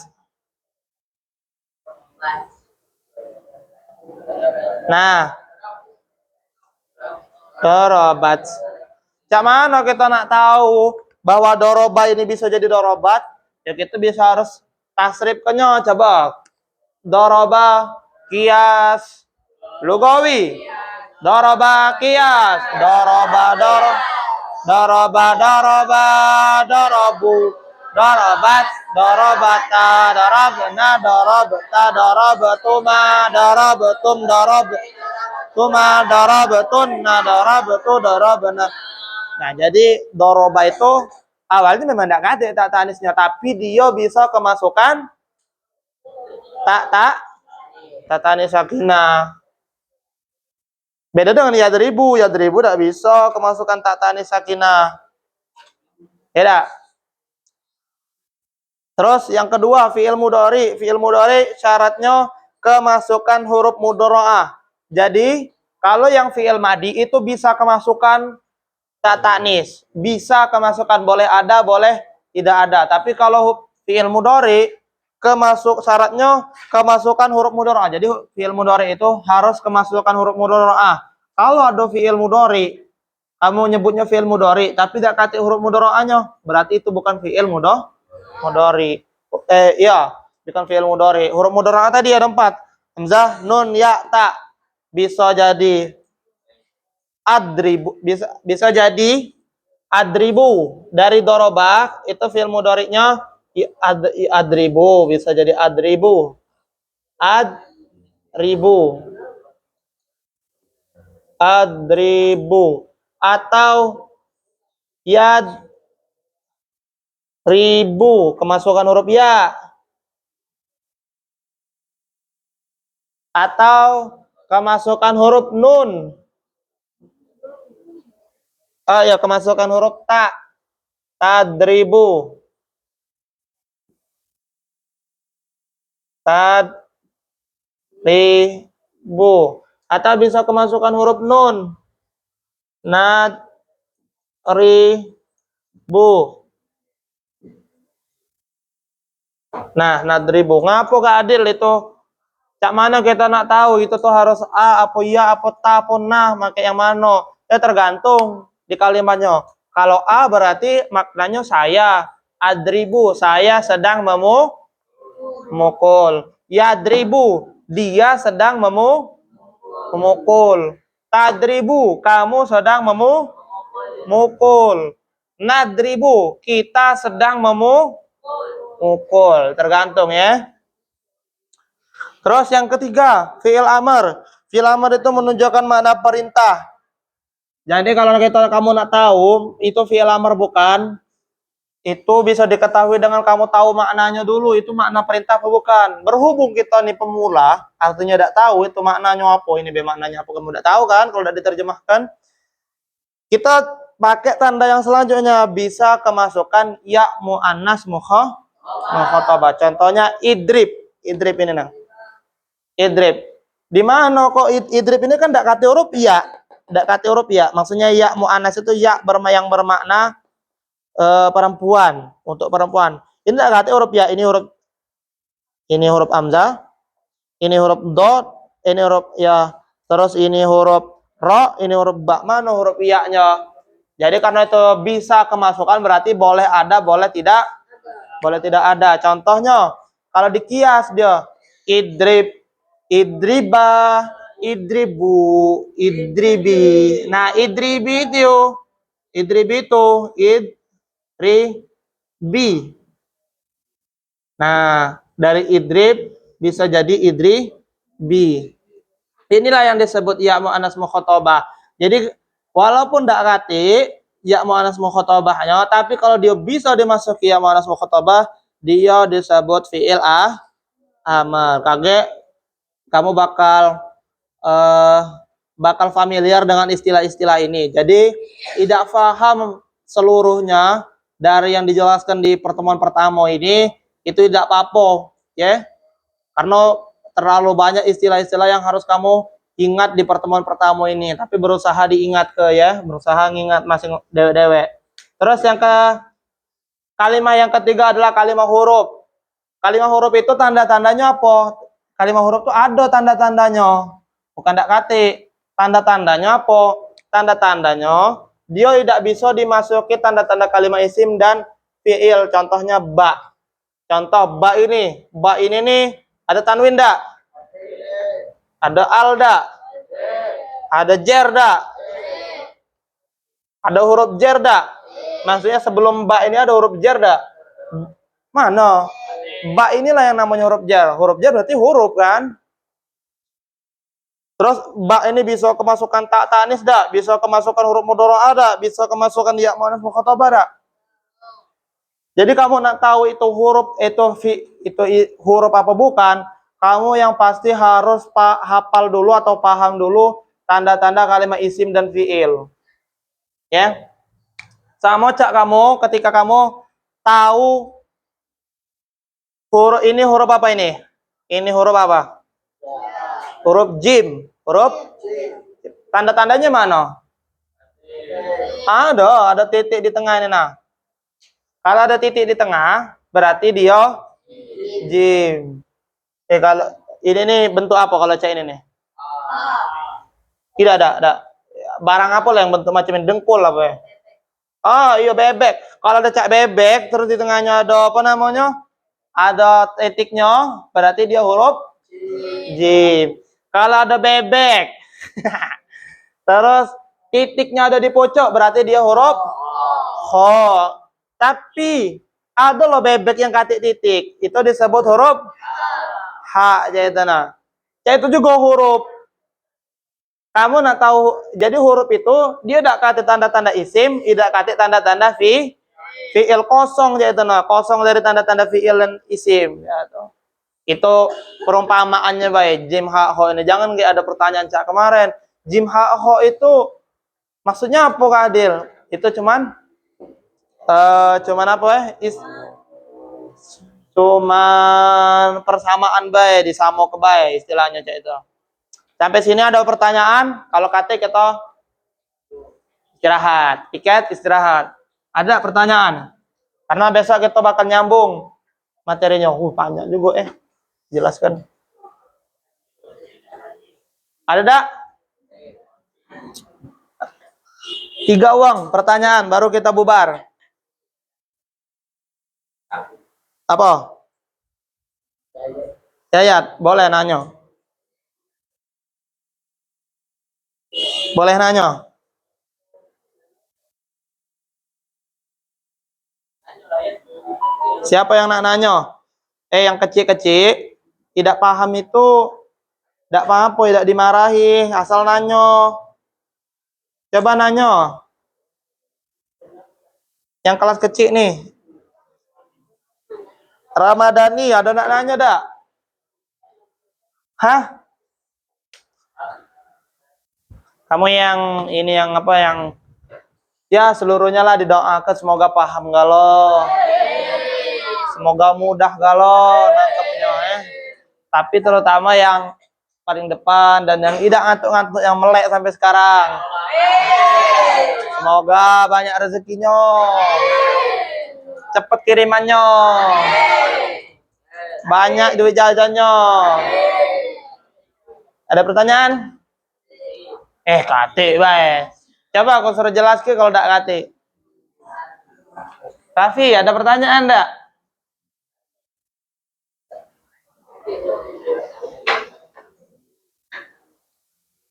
Nah, dorobat. Cak mana kita nak tahu bahwa doroba ini bisa jadi dorobat? Ya kita bisa harus tasrifnya. Coba. Doroba kias lugawi. Doroba kias. Dorobu. Dorobat, dorobata, dorobna, dorobta, dorobatuma, dorobatum, dorobtuma, dorobatunna, dorobtu, dorobna. Nah, jadi doroba itu awalnya memang tidak ada tak tanisnya, tapi dia bisa kemasukan tak tanis sakinah. Beda dengan yadribu tidak bisa kemasukan tak tanis sakinah. Beda. Terus yang kedua fi'il mudhari. Fi'il mudhari syaratnya kemasukan huruf mudharaah. Jadi kalau yang fi'il madi itu bisa kemasukan tak tanis, bisa kemasukan boleh ada, boleh tidak ada. Tapi kalau fi'il mudhari syaratnya kemasukan huruf mudharaah. Jadi fi'il mudhari itu harus kemasukan huruf mudharaah. Kalau ada fi'il mudhari, kamu nyebutnya fi'il mudhari tapi tidak kati huruf mudharaahnya, berarti itu bukan fi'il mudhari. Bukan fi'il mudhari. Huruf mudharaah tadi ada 4. Hamzah, nun, ya, ta. Bisa jadi adribu, bisa jadi adribu. Dari doroba itu fi'il mudhari'nya adribu, bisa jadi adribu. Adribu atau yad ribu, kemasukan huruf ya. Atau kemasukan huruf nun. Kemasukan huruf ta. Tadribu. Tadribu. Atau bisa kemasukan huruf nun. Nadribu. Nah, nadribu. Ngapo gak adil itu? Cak mana kita nak tahu itu tuh harus a, apa ya, apa ta, apa nah, pakai yang mana? Ya tergantung di kalimatnya. Kalau a berarti maknanya saya. Adribu, saya sedang memukul. Yadribu, dia sedang memukul. Tadribu, kamu sedang memukul. Nadribu, kita sedang memukul. Tergantung ya. Terus yang ketiga, fi'il amr. Fi'il amr itu menunjukkan makna perintah. Jadi kalau kamu nak tahu itu fi'il amr bukan, itu bisa diketahui dengan kamu tahu maknanya dulu, itu makna perintah apa bukan. Berhubung kita nih pemula, artinya tidak tahu itu maknanya apa, ini maknanya apa, kamu tidak tahu kan kalau tidak diterjemahkan. Kita pakai tanda yang selanjutnya, bisa kemasukan ya muannas mukhatabah. Contohnya idrib. Idrib ini nah. Idrib. Di mana kok idrib ini kan tidak kata huruf ya. Tidak kata huruf ya. Maksudnya ya muannas itu ya yang bermakna perempuan, untuk perempuan. Ini tidak kata huruf ya, ini huruf hamzah, ini huruf dot, ini huruf ya, terus ini huruf ro, ini huruf ba. Mana huruf ya-nya? Jadi karena itu bisa kemasukan berarti boleh ada, boleh tidak ada. Contohnya kalau dikias dia idrib, idriba, idribu, idribi. Nah, idribi itu idribi. Nah, dari idrib bisa jadi idribi. Inilah yang disebut ya muannas mukhatabah. Jadi walaupun tidak kati ya muannas mukhatabahnya, tapi kalau dia bisa dimasuki ya muannas mukhatabah, dia disebut fi'il amar. Kamu bakal familiar dengan istilah-istilah ini. Jadi tidak paham seluruhnya dari yang dijelaskan di pertemuan pertama ini, itu tidak apa-apa, ya. Karena terlalu banyak istilah-istilah yang harus kamu ingat di pertemuan pertama ini, tapi berusaha diingat berusaha ngingat masing dewe-dewe. Terus kalimat yang ketiga adalah kalimat huruf. Kalimat huruf itu tanda-tandanya apa? Kalimat huruf itu ada tanda-tandanya. Bukan tidak kati. Tanda-tandanya apa? Tanda-tandanya dia tidak bisa dimasuki tanda-tanda kalimat isim dan fi'il. Contohnya ba. Contoh ba ini nih ada tanwin dak? Ada al dak? Ada jer dak? Ada huruf jer dak? Maksudnya sebelum ba ini ada huruf jer dak? Mana? Ba inilah yang namanya huruf jer. Huruf jer berarti huruf kan? Terus ba ini bisa kemasukan tak tanis dak? Bisa kemasukan huruf mudhari'ah dak? Bisa kemasukan ya muannas mukhatabah dak? Jadi kamu nak tahu itu huruf itu huruf apa bukan, kamu yang pasti harus hafal dulu atau paham dulu tanda-tanda kalimat isim dan fi'il. Ya. Sama cak kamu ketika kamu tahu huruf ini huruf apa ini? Ini huruf apa? Huruf jim. Huruf tanda-tandanya mana? Ada titik di tengah ini nah. Kalau ada titik di tengah, berarti dia jim. Kalau ini nih bentuk apa kalau cak ini nih? Tidak ada. Barang apa lah yang bentuk macam ini? Dengkul apa ya? Oh iya bebek. Kalau ada cak bebek, terus di tengahnya ada apa namanya? Ada titiknya, berarti dia huruf jim. Kalau ada bebek, terus titiknya ada di pojok, berarti dia huruf kho. Tapi ada loh bebek yang katik titik, itu disebut huruf ha. Itu juga huruf. Kamu nak tahu, jadi huruf itu dia tidak kata tanda-tanda isim, tidak kata tanda-tanda fi'il kosong kosong dari tanda-tanda fi'il dan isim. Itu perumpamaannya baik. Jim ha ho ini jangan ada pertanyaan cak kemarin. Jim ha ho itu maksudnya apa Kak Adil? Itu cuman apa ya? Cuman persamaan baik, disamo ke baik istilahnya cak itu. Sampai sini ada pertanyaan? Kalau kata kita istirahat, tiket istirahat. Ada pertanyaan? Karena besok kita bakal nyambung materinya. Banyak juga jelaskan. Ada tak? 3 uang pertanyaan baru kita bubar. Apa? Yayat, boleh nanya. Boleh nanya. Siapa yang nak nanya? Yang kecil-kecil tidak paham itu tidak apa-apa, tidak dimarahi, asal nanya. Coba nanya. Yang kelas kecil nih, Ramadhani, ada nak nanya dak? Hah? Kamu yang ini yang apa yang ya seluruhnya lah didoakan semoga paham galo. Semoga mudah galo nangkepnya Tapi terutama yang paling depan dan yang tidak ngantuk-ngantuk yang melek sampai sekarang. Semoga banyak rezekinya. Cepet kirimannya. Banyak duit jajannya. Ada pertanyaan? Kate, bae. Coba aku suruh jelas ke kalau tidak kate. Raffi, ada pertanyaan enggak?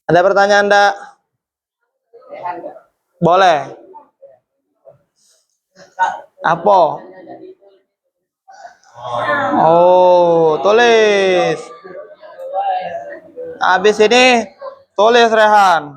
Ada pertanyaan enggak? Boleh. Apa? Oh, tulis. Habis ini tulis Rehan.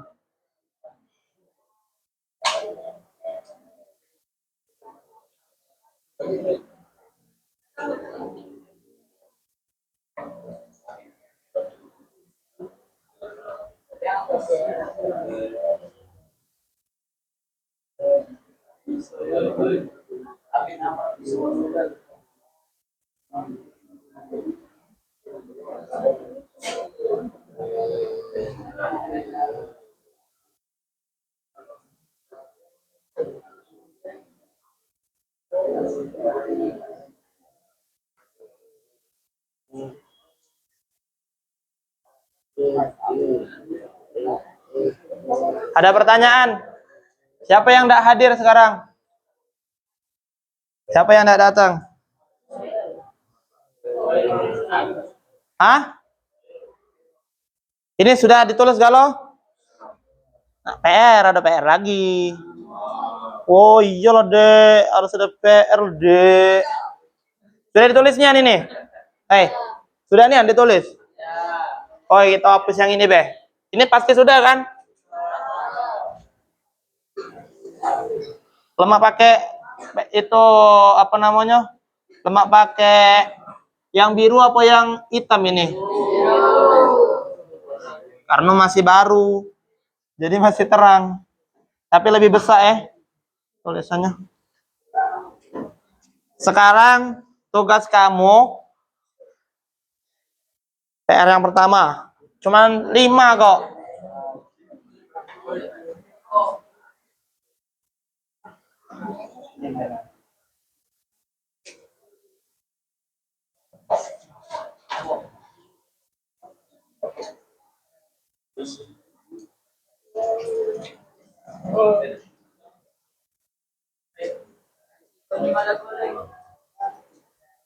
Ada pertanyaan? Siapa yang tidak hadir sekarang? Siapa yang tidak datang? Hah? Ini sudah ditulis galau? Nah, ada PR lagi. Oh iya loh dek, harus ada PR dek. Sudah ditulisnya nih. Sudah nih yang ditulis. Oh kita hapus yang ini be. Ini pasti sudah kan? Lemak pakai itu apa namanya? Lemak pakai yang biru apa yang hitam ini? Karena masih baru, jadi masih terang. Tapi lebih besar tulisannya. Sekarang tugas kamu PR yang pertama, cuman 5 kok.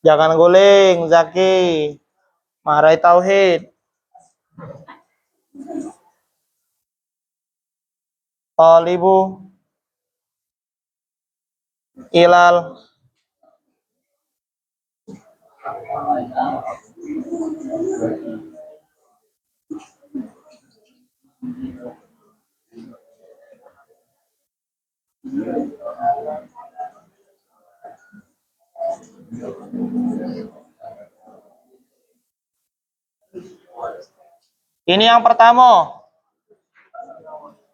Jangan guling, Zaki. Marahi tauhid. Talibu ilal Ini yang pertama.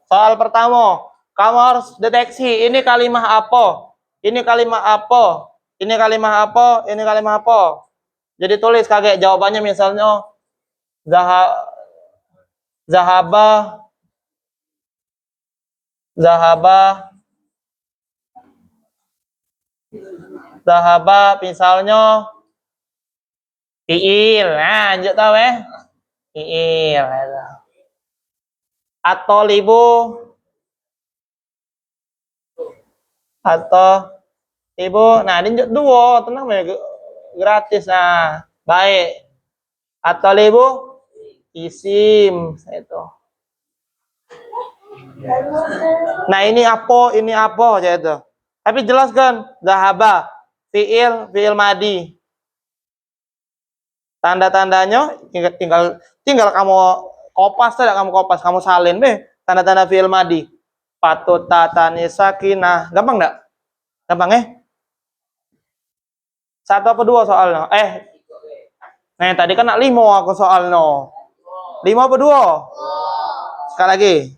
Soal pertama, kamu harus deteksi ini kalimat apa? Ini kalimat apa? Ini kalimat apa? Ini kalimat apa? Jadi tulis kaget jawabannya misalnya zahaba misalnya fiil. Nah, lanjut tahu fiil. Atau libu nah ini dua tenang ya gratis baik atau libu isim itu. Nah ini apa aja itu. Tapi jelaskan zahaba fiil madi. Tanda-tandanya tinggal kamu kamu salin tanda-tanda fiil madi. Patut tatani sakinah. Gampang enggak? Gampang Satu apa dua soalnya? Nah tadi kan nak 5 aku soalnya. 5 apa dua? Sekali lagi.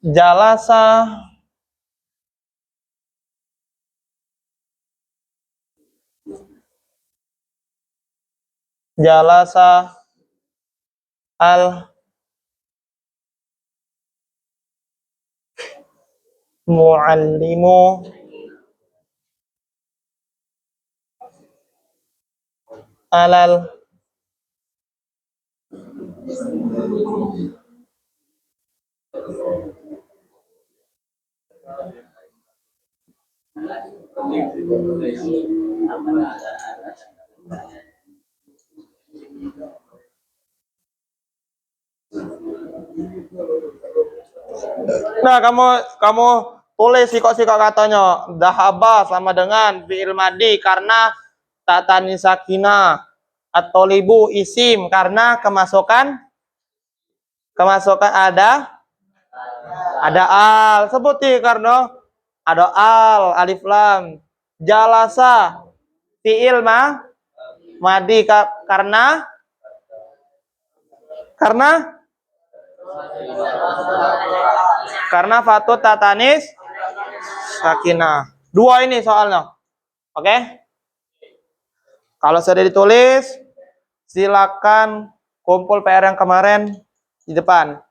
Jalasa al muallimu alal Nah, kamu tulis sikok-sikok katanya. Dahaba sama dengan fi'il madi karena tatani sakina. Atau libu isim karena kemasukan ada al. Sebuti karena ada alif lam. Jalasa fi'il madi karena fatut tatanis sakinah. Dua ini soalnya. Oke? Kalau sudah ditulis, silakan kumpul PR yang kemarin di depan.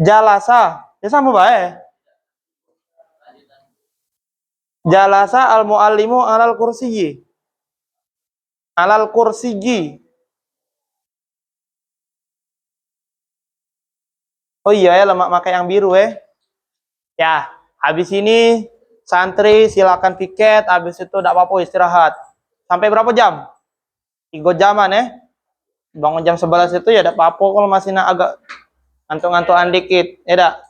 Jalasa, ya sama baik. Jalasa al-muallimu alal kursiyyi. Alal kursiyyi. Oh iya ya, lemak pakai yang biru ya. Habis ini santri silakan piket, habis itu tidak apa-apa istirahat. Sampai berapa jam? 3 jaman Bangun jam 11 itu ya tidak apa-apa kalau masih agak ngantuk-ngantukan dikit, ya dak?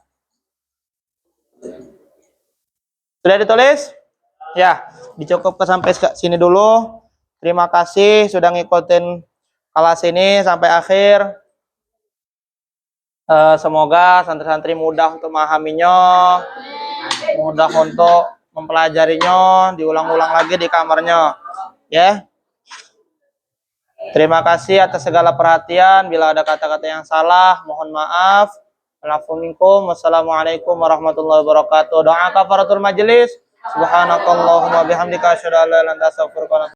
Sudah ditulis? Ya, dicukupkan sampai sini dulu. Terima kasih sudah ngikutin kelas ini sampai akhir. Semoga santri-santri mudah untuk memahaminya, mudah untuk mempelajarinya, diulang-ulang lagi di kamarnya. Ya. Terima kasih atas segala perhatian. Bila ada kata-kata yang salah, mohon maaf. Wassalamualaikum warahmatullahi wabarakatuh. Doa kafaratul majelis. Subhanakallahumma bihamdika asyhadu an la ilaha illa anta astaghfiruka wa atubu ilaik.